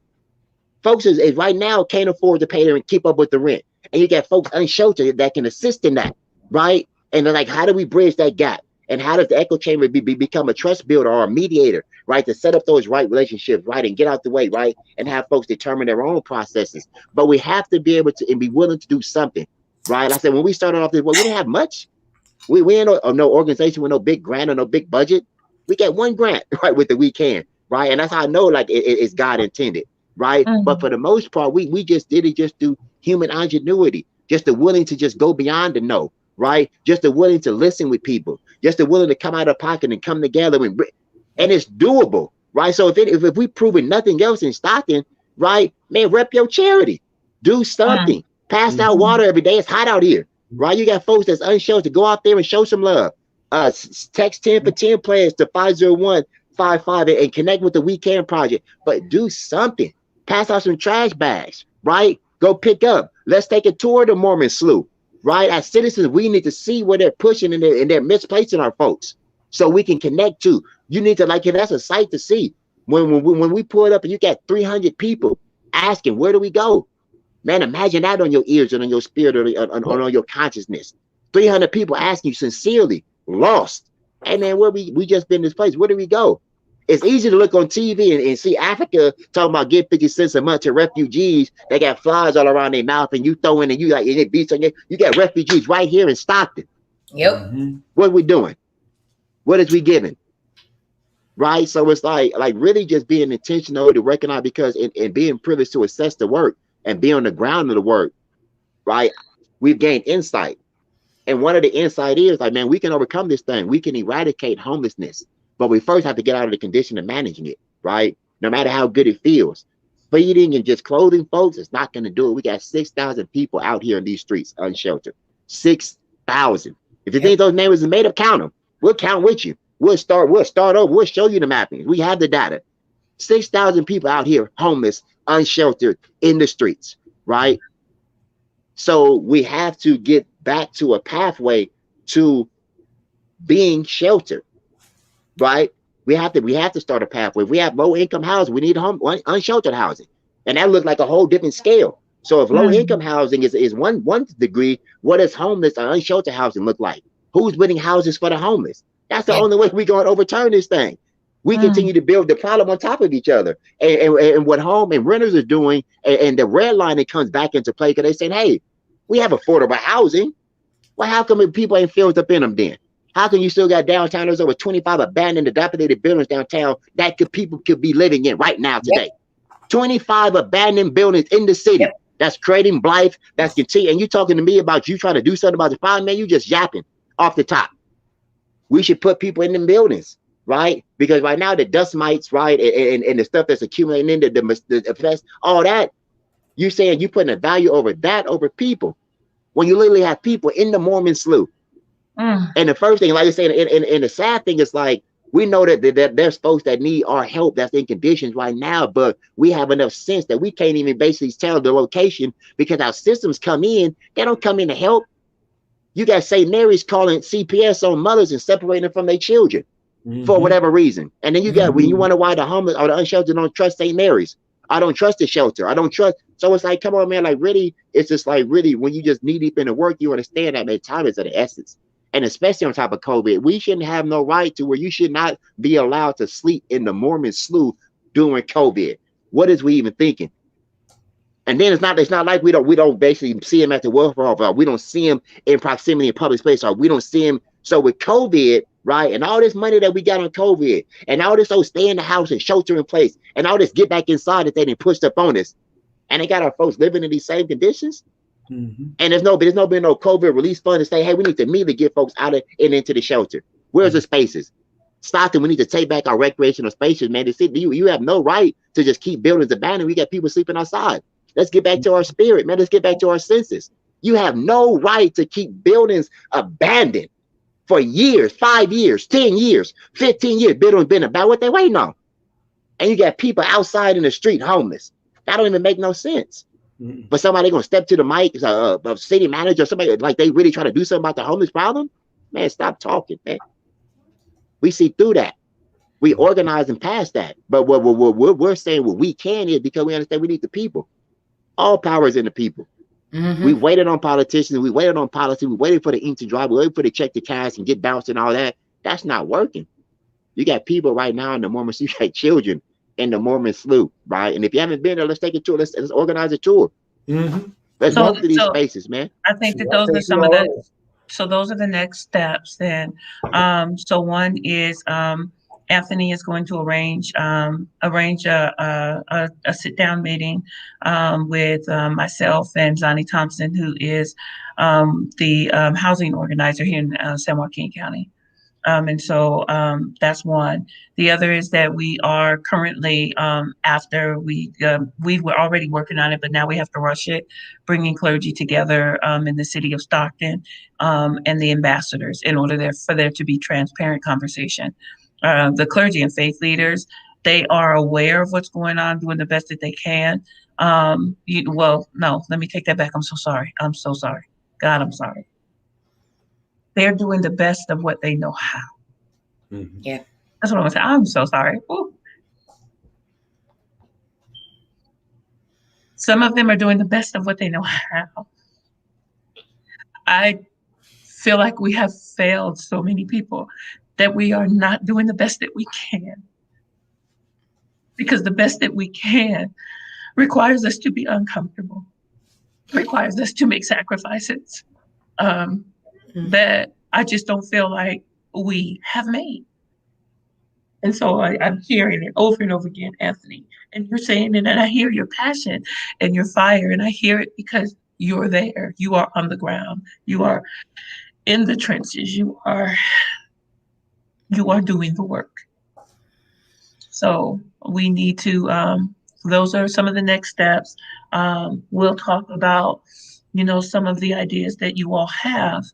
Folks is right now can't afford to pay their and keep up with the rent. And you got folks unsheltered that can assist in that, right? And they're like, how do we bridge that gap? And how does the echo chamber become a trust builder or a mediator, right? To set up those right relationships, right? And get out the way, right? And have folks determine their own processes. But we have to be able to and be willing to do something. right? I said, when we started off this, well, we didn't have much. We ain't no organization with no big grant or no big budget. We get one grant, right, with the We Can, right? And that's how I know, like, it's God intended, right? But for the most part, we just did it just through human ingenuity, just the willing to just go beyond the no, right? Just the willing to listen with people, just the willing to come out of pocket and come together, and it's doable, right? So if we proven nothing else in Stockton, right, man, rep your charity, do something, pass out water every day. It's hot out here, right? You got folks that's unsheltered. Go out there and show some love. Text 10 for 10 players to 50155 and connect with the We Can project. But do something. Pass out some trash bags, right? Go pick up. Let's take a tour of the Mormon Slough, right? As citizens, we need to see where they're pushing and they're misplacing our folks, so we can connect to. You need to, like, that's a sight to see. When we pull it up and you got 300 people asking, where do we go? Man, imagine that on your ears and on your spirit or on your consciousness. 300 people asking you sincerely, lost. Hey, man, where we just been this place. Where do we go? It's easy to look on TV and see Africa talking about get 50 cents a month to refugees. They got flies all around their mouth, and you throw in and you like, and it beats on you. You got refugees right here in Stockton. Yep. What are we doing? What is we giving? Right? So it's like really just being intentional to recognize, because in being privileged to assess the work and be on the ground of the work, right? We've gained insight. And one of the insight is like, man, we can overcome this thing. We can eradicate homelessness, but we first have to get out of the condition of managing it, right? No matter how good it feels. Feeding and just clothing folks, it's not going to do it. We got 6,000 people out here in these streets unsheltered. 6,000. If you think those names are made up, count them. We'll count with you. We'll start over. We'll show you the mappings. We have the data. 6,000 people out here, homeless, unsheltered, in the streets, right? So we have to get back to a pathway to being sheltered, right? We have to start a pathway. If we have low income housing, we need unsheltered housing, and that looks like a whole different scale. So if low income housing is one degree, what does homeless or unsheltered housing look like? Who's building houses for the homeless? That's the only way we're going to overturn this thing. We continue to build the problem on top of each other. And what home and renters are doing, and the redlining comes back into play, because they're saying, hey, we have affordable housing. Well, how come people ain't filled up in them then? How come you still got downtown? There's over 25 abandoned, dilapidated buildings downtown that people could be living in right now today. 25 abandoned buildings in the city. That's creating blight. That's continuing. And you talking to me about you trying to do something about the problem, man, you just yapping off the top. We should put people in them buildings, right? Because right now the dust mites, right, and the stuff that's accumulating in the all that, you saying you putting a value over that over people, when you literally have people in the Mormon Slough. And the first thing, like I said, and the sad thing is, like, we know that there's folks that need our help that's in conditions right now, but we have enough sense that we can't even basically tell the location, because our systems come in, they don't come in to help. You got St. Mary's calling CPS on mothers and separating them from their children for whatever reason. And then you got, when you wonder why the homeless or the unsheltered don't trust St. Mary's. I don't trust the shelter. I don't trust. So it's like, come on, man, like, really, it's just like, really, when you just knee deep in the work, you understand that, man, time is of the essence. And especially on top of COVID, we shouldn't have no right to where you should not be allowed to sleep in the Mormon Slough during COVID. What is we even thinking? And then it's not like we don't basically see him at the welfare office. We don't see him in proximity in public space, or we don't see him. So with COVID, right, and all this money that we got on COVID, and all this stay in the house and shelter in place, and all this get back inside that they didn't pushed up on us, and they got our folks living in these same conditions. And there's been no COVID release fund to say, hey, we need to immediately get folks out of and into the shelter. Where's the spaces? Stockton, we need to take back our recreational spaces, man. You have no right to just keep buildings abandoned. We got people sleeping outside. Let's get back to our spirit, man. Let's get back to our senses. You have no right to keep buildings abandoned for years, 5 years, 10 years, 15 years. Buildings been about what they waiting on. And you got people outside in the street homeless. That don't even make no sense. But somebody gonna step to the mic, a city manager, somebody like they really try to do something about the homeless problem. Man, stop talking, man. We see through that. We organize and pass that. But what we're saying what we can is because we understand we need the people. All power is in the people. We waited on politicians. We waited on policy. We waited for the ink to dry. We waited for the check to cash and get bounced and all that. That's not working. You got people right now in the Mormon Slough. You got children in the Mormon Slough, right? And if you haven't been there, let's take a tour. Let's organize a tour. Let's So, walk through these so spaces, man. I think that I'll those are take you some of all the, in. so those are the next steps then. So one is, Anthony is going to arrange a sit down meeting, with, myself and Johnny Thompson, who is, the, housing organizer here in, San Joaquin County. And so, that's one. The other is that we are currently, after we were already working on it, but now we have to rush it, bringing clergy together, in the city of Stockton, and the ambassadors, in order for there to be transparent conversation. The clergy and faith leaders, they are aware of what's going on, doing the best that they can. Well, no, let me take that back. I'm so sorry. I'm so sorry. God, I'm sorry. They're doing the best of what they know how. Mhm. Yeah. That's what I'm saying. I'm so sorry. Ooh. Some of them are doing the best of what they know how. I feel like we have failed so many people, that we are not doing the best that we can, because the best that we can requires us to be uncomfortable, requires us to make sacrifices, um, that I just don't feel like we have made. And so I'm hearing it over and over again, Anthony. And you're saying it, and I hear your passion and your fire, and I hear it because you're there. You are on the ground. You are in the trenches. You are doing the work. So we need to. Those are some of the next steps. We'll talk about, some of the ideas that you all have,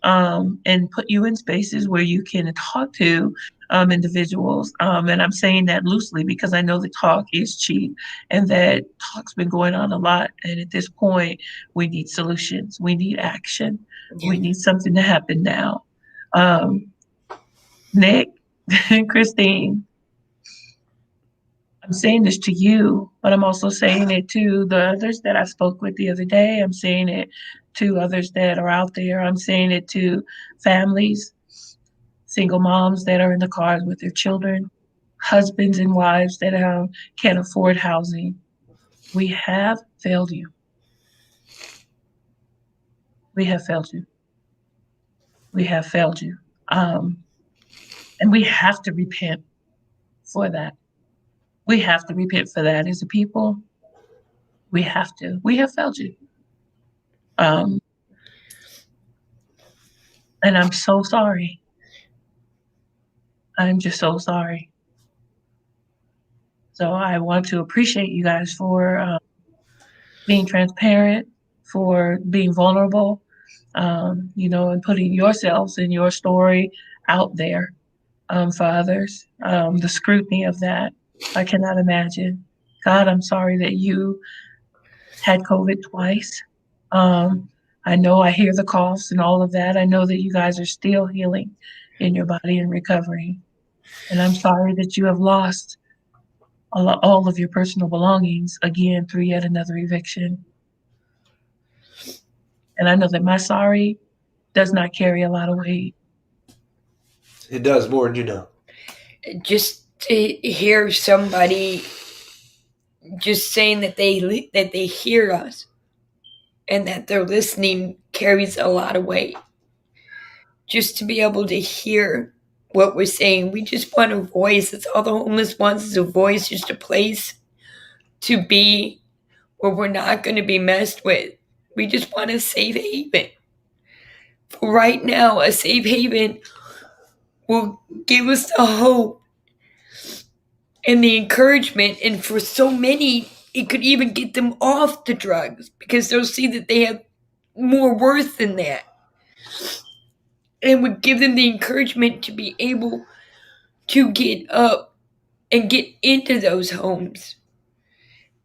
and put you in spaces where you can talk to, individuals. And I'm saying that loosely because I know that talk is cheap, and that talk's been going on a lot. And at this point, we need solutions. We need action. We need something to happen now. Um, Nick and Christine, I'm saying this to you, but I'm also saying it to the others that I spoke with the other day. I'm saying it to others that are out there. I'm saying it to families, single moms that are in the cars with their children, husbands and wives that can't afford housing. We have failed you. We have failed you. We have failed you. Um, and we have to repent for that. We have to repent for that as a people. We have to. We have failed you. Um, and I'm so sorry. I'm just so sorry. So I want to appreciate you guys for, being transparent, for being vulnerable, and putting yourselves and your story out there, for others. The scrutiny of that, I cannot imagine. God, I'm sorry that you had COVID twice. Um, I know I hear the coughs and all of that. I know that you guys are still healing in your body and recovering. And I'm sorry that you have lost all of your personal belongings again through yet another eviction. And I know that my sorry does not carry a lot of weight. It does more than you know. Just to hear somebody just saying that they hear us and that they're listening carries a lot of weight. Just to be able to hear what we're saying, we just want a voice. That's all the homeless wants, is a voice, just a place to be where we're not going to be messed with. We just want a safe haven. For right now, a safe haven will give us the hope and the encouragement. And for so many, it could even get them off the drugs because they'll see that they have more worth than that. And would give them the encouragement to be able to get up and get into those homes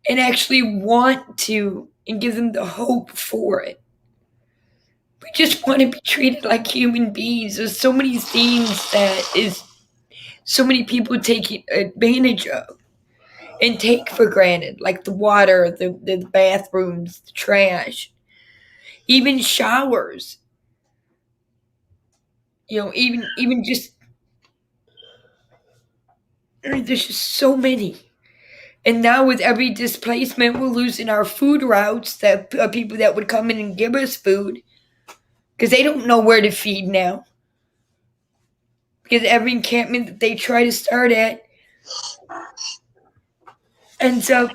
and actually want to, and give them the hope for it. We just want to be treated like human beings. There's so many things that is so many people take advantage of and take for granted, like the water, the bathrooms, the trash, even showers. Even just there's just so many. And now with every displacement, we're losing our food routes, that people that would come in and give us food, because they don't know where to feed now. Because every encampment that they try to start at ends up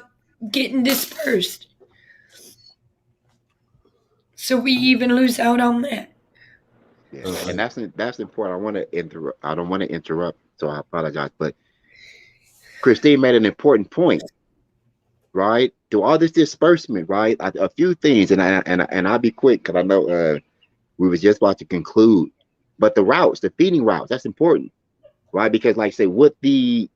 getting dispersed. So we even lose out on that. Yeah, and that's important. I want to interrupt. I don't want to interrupt, so I apologize. But Christine made an important point, right? To all this disbursement, right? A few things, and I'll be quick because I know we was just about to conclude. But the routes, the feeding routes, that's important, right? Because like I say, with the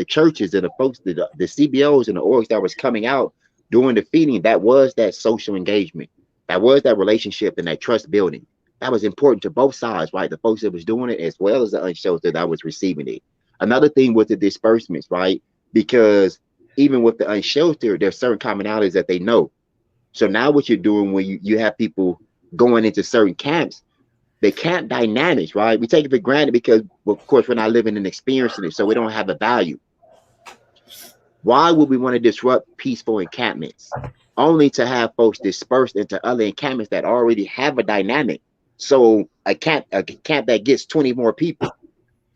churches and the folks, the CBOs and the orgs that was coming out doing the feeding, that was that social engagement, that was that relationship and that trust building. That was important to both sides, right? The folks that was doing it as well as the unsheltered that was receiving it. Another thing with the disbursements, right? Because even with the unsheltered, there's certain commonalities that they know. So now what you're doing when you have people going into certain camps, the camp dynamics, right? We take it for granted because, well, of course, we're not living and experiencing it, so we don't have a value. Why would we want to disrupt peaceful encampments only to have folks dispersed into other encampments that already have a dynamic? So a camp that gets 20 more people,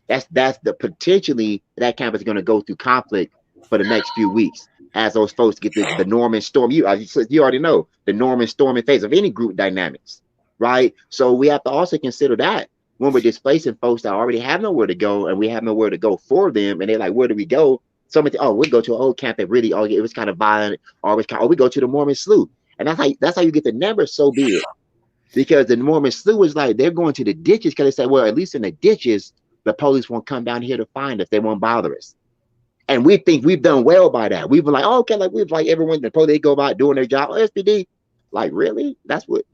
that's the potentially that camp is going to go through conflict for the next few weeks as those folks get the norm and storm. You already know the norm and storming phase of any group dynamics, right? So we have to also consider that when we're displacing folks that already have nowhere to go and we have nowhere to go for them, and they're like, where do we go? Somebody, oh, we go to an old camp that really, oh, it was kind of violent, or we go to the Mormon slough, and that's how you get the numbers so big, because the Mormon slough is like they're going to the ditches because they say, well, at least in the ditches, the police won't come down here to find us, they won't bother us. And we think we've done well by that. We've been like, oh, okay, like we've like everyone, the police go about doing their job. Oh, SPD, like really? That's what?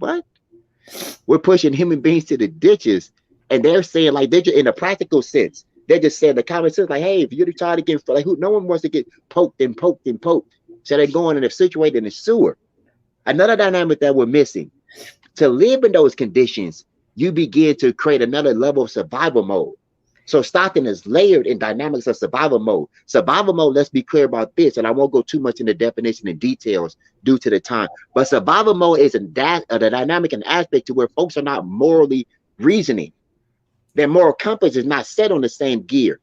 We're pushing human beings to the ditches, and they're saying like they're just, in a practical sense, they're just saying the common sense, like, hey, if you're trying to get like no one wants to get poked and poked and poked, so they're going and they're situated in the sewer. Another dynamic that we're missing, to live in those conditions, you begin to create another level of survival mode. So Stockton is layered in dynamics of survival mode. Survival mode, let's be clear about this, and I won't go too much into definition and details due to the time, but survival mode is a dynamic and aspect to where folks are not morally reasoning. Their moral compass is not set on the same gear.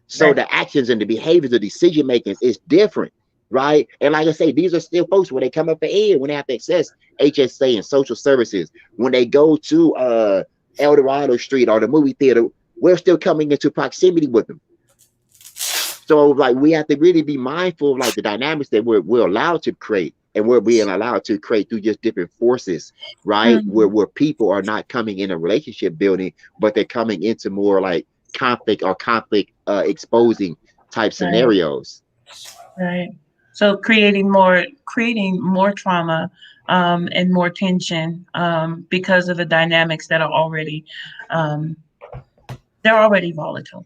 So right. The actions and the behaviors, the decision making is different, right? And like I say, these are still folks when they come up for air, when they have to access HSA and social services, when they go to El Dorado Street or the movie theater, we're still coming into proximity with them. So like we have to really be mindful of like the dynamics that we're allowed to create, and we're being allowed to create through just different forces, right? Mm-hmm. Where people are not coming in a relationship building, but they're coming into more like conflict exposing type scenarios. Right. So creating more trauma and more tension because of the dynamics that are already they're already volatile.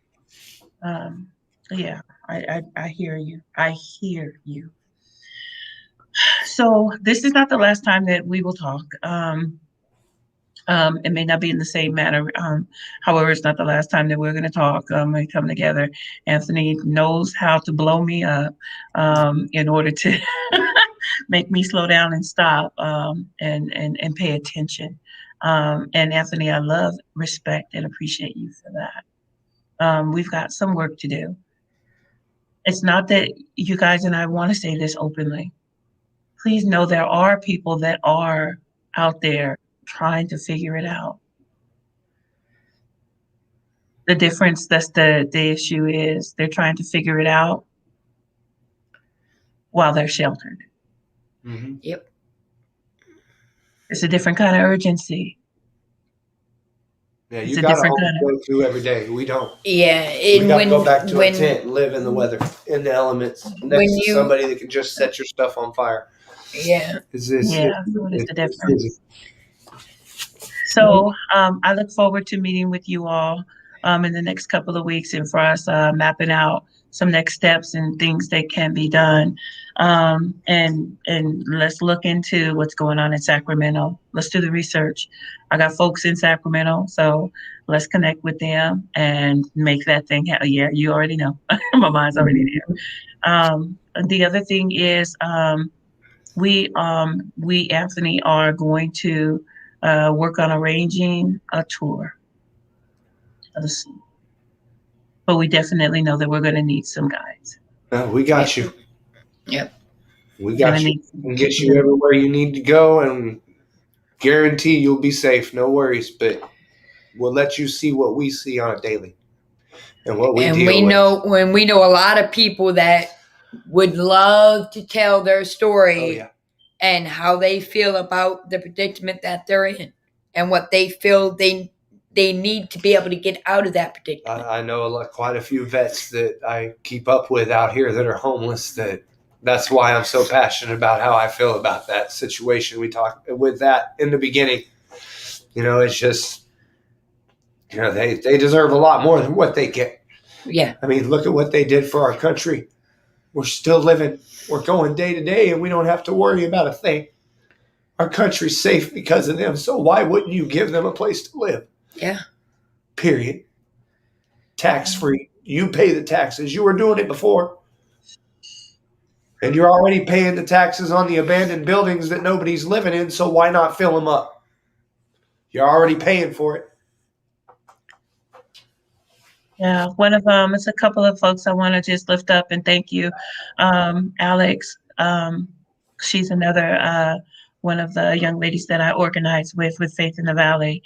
Yeah, I hear you. I hear you. So this is not the last time that we will talk. It may not be in the same manner. However, it's not the last time that we're going to talk. We come together. Anthony knows how to blow me up in order to make me slow down and stop and pay attention. And Anthony, I love, respect, and appreciate you for that. We've got some work to do. It's not that you guys and I want to say this openly. Please know there are people that are out there trying to figure it out. The difference, that's the issue is they're trying to figure it out while they're sheltered. Mm-hmm. Yep. It's a different kind of urgency. Yeah, you got to go to every day. We don't. Yeah, we got to go back to a tent and live in the weather, in the elements, next to somebody that can just set your stuff on fire. Yeah. What is the difference? So I look forward to meeting with you all in the next couple of weeks, and for us mapping out some next steps and things that can be done. And let's look into what's going on in Sacramento. Let's do the research. I got folks in Sacramento, so let's connect with them and make that thing happen. Yeah, you already know. My mind's already there. the other thing is we Anthony are going to work on arranging a tour of the sea. But we definitely know that we're going to need some guides. We got you. Yep. We got you. And get you everywhere you need to go, and guarantee you'll be safe. No worries. But we'll let you see what we see on a daily, and what we deal with. When we know a lot of people that would love to tell their story and how they feel about the predicament that they're in, and what they feel they need to be able to get out of that predicament. I know quite a few vets that I keep up with out here that are homeless. That's why I'm so passionate about how I feel about that situation. We talked with that in the beginning. It's just, they deserve a lot more than what they get. Yeah. I mean, look at what they did for our country. We're still living. We're going day to day, and we don't have to worry about a thing. Our country's safe because of them. So why wouldn't you give them a place to live? Yeah. Period. Tax-free. You pay the taxes. You were doing it before. And you're already paying the taxes on the abandoned buildings that nobody's living in, so why not fill them up? You're already paying for it. Yeah, one of it's a couple of folks I want to just lift up and thank you. Alex, she's another one of the young ladies that I organize with Faith in the Valley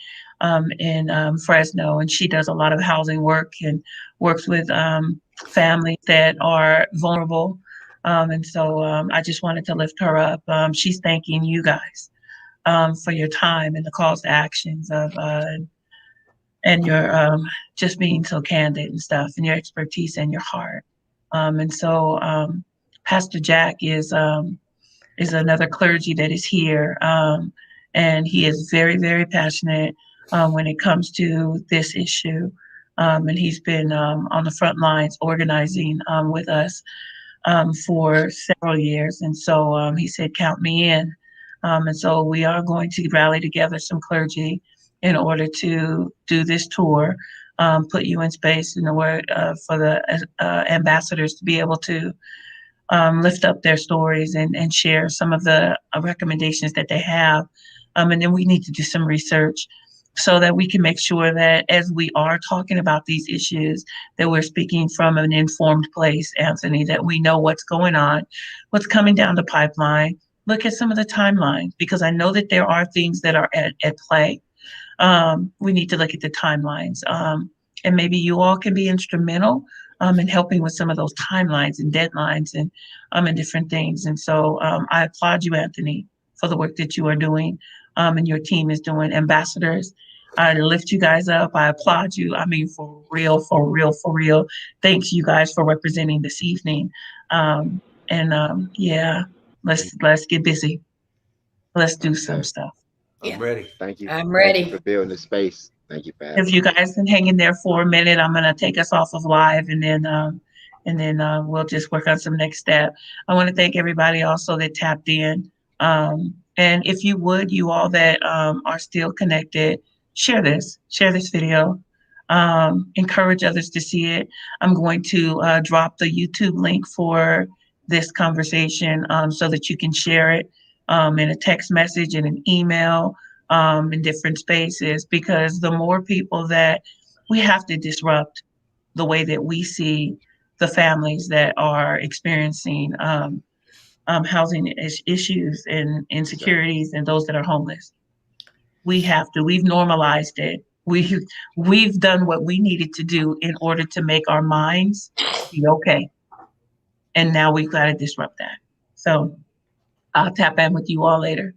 in Fresno, and she does a lot of housing work and works with families that are vulnerable. And so I just wanted to lift her up. She's thanking you guys for your time and the calls to actions of and your just being so candid and stuff, and your expertise and your heart. And so Pastor Jack is another clergy that is here, and he is very, very passionate when it comes to this issue. And he's been on the front lines organizing with us for several years. And so he said, count me in. And so we are going to rally together some clergy in order to do this tour, put you in space in the word for the ambassadors to be able to lift up their stories and share some of the recommendations that they have. And then we need to do some research so that we can make sure that as we are talking about these issues, that we're speaking from an informed place, Anthony, that we know what's going on, what's coming down the pipeline. Look at some of the timelines, because I know that there are things that are at play. We need to look at the timelines. And maybe you all can be instrumental in helping with some of those timelines and deadlines and different things. And so I applaud you, Anthony, for the work that you are doing and your team is doing. Ambassadors, I lift you guys up. I applaud you. I mean, for real, for real, for real. Thanks you guys for representing this evening. Yeah, let's get busy. Let's do some stuff. I'm ready. Thank you. I'm ready. Thank you for building the space. Thank you, Pat. If you guys can hang in there for a minute, I'm gonna take us off of live, and then we'll just work on some next step. I want to thank everybody also that tapped in. And if you would, you all that are still connected, share this video. Encourage others to see it. I'm going to drop the YouTube link for this conversation so that you can share it in a text message, in an email, in different spaces, because the more people that we have to disrupt the way that we see the families that are experiencing housing issues and insecurities and those that are homeless. We've normalized it. We've done what we needed to do in order to make our minds be okay. And now we've got to disrupt that. So I'll tap in with you all later.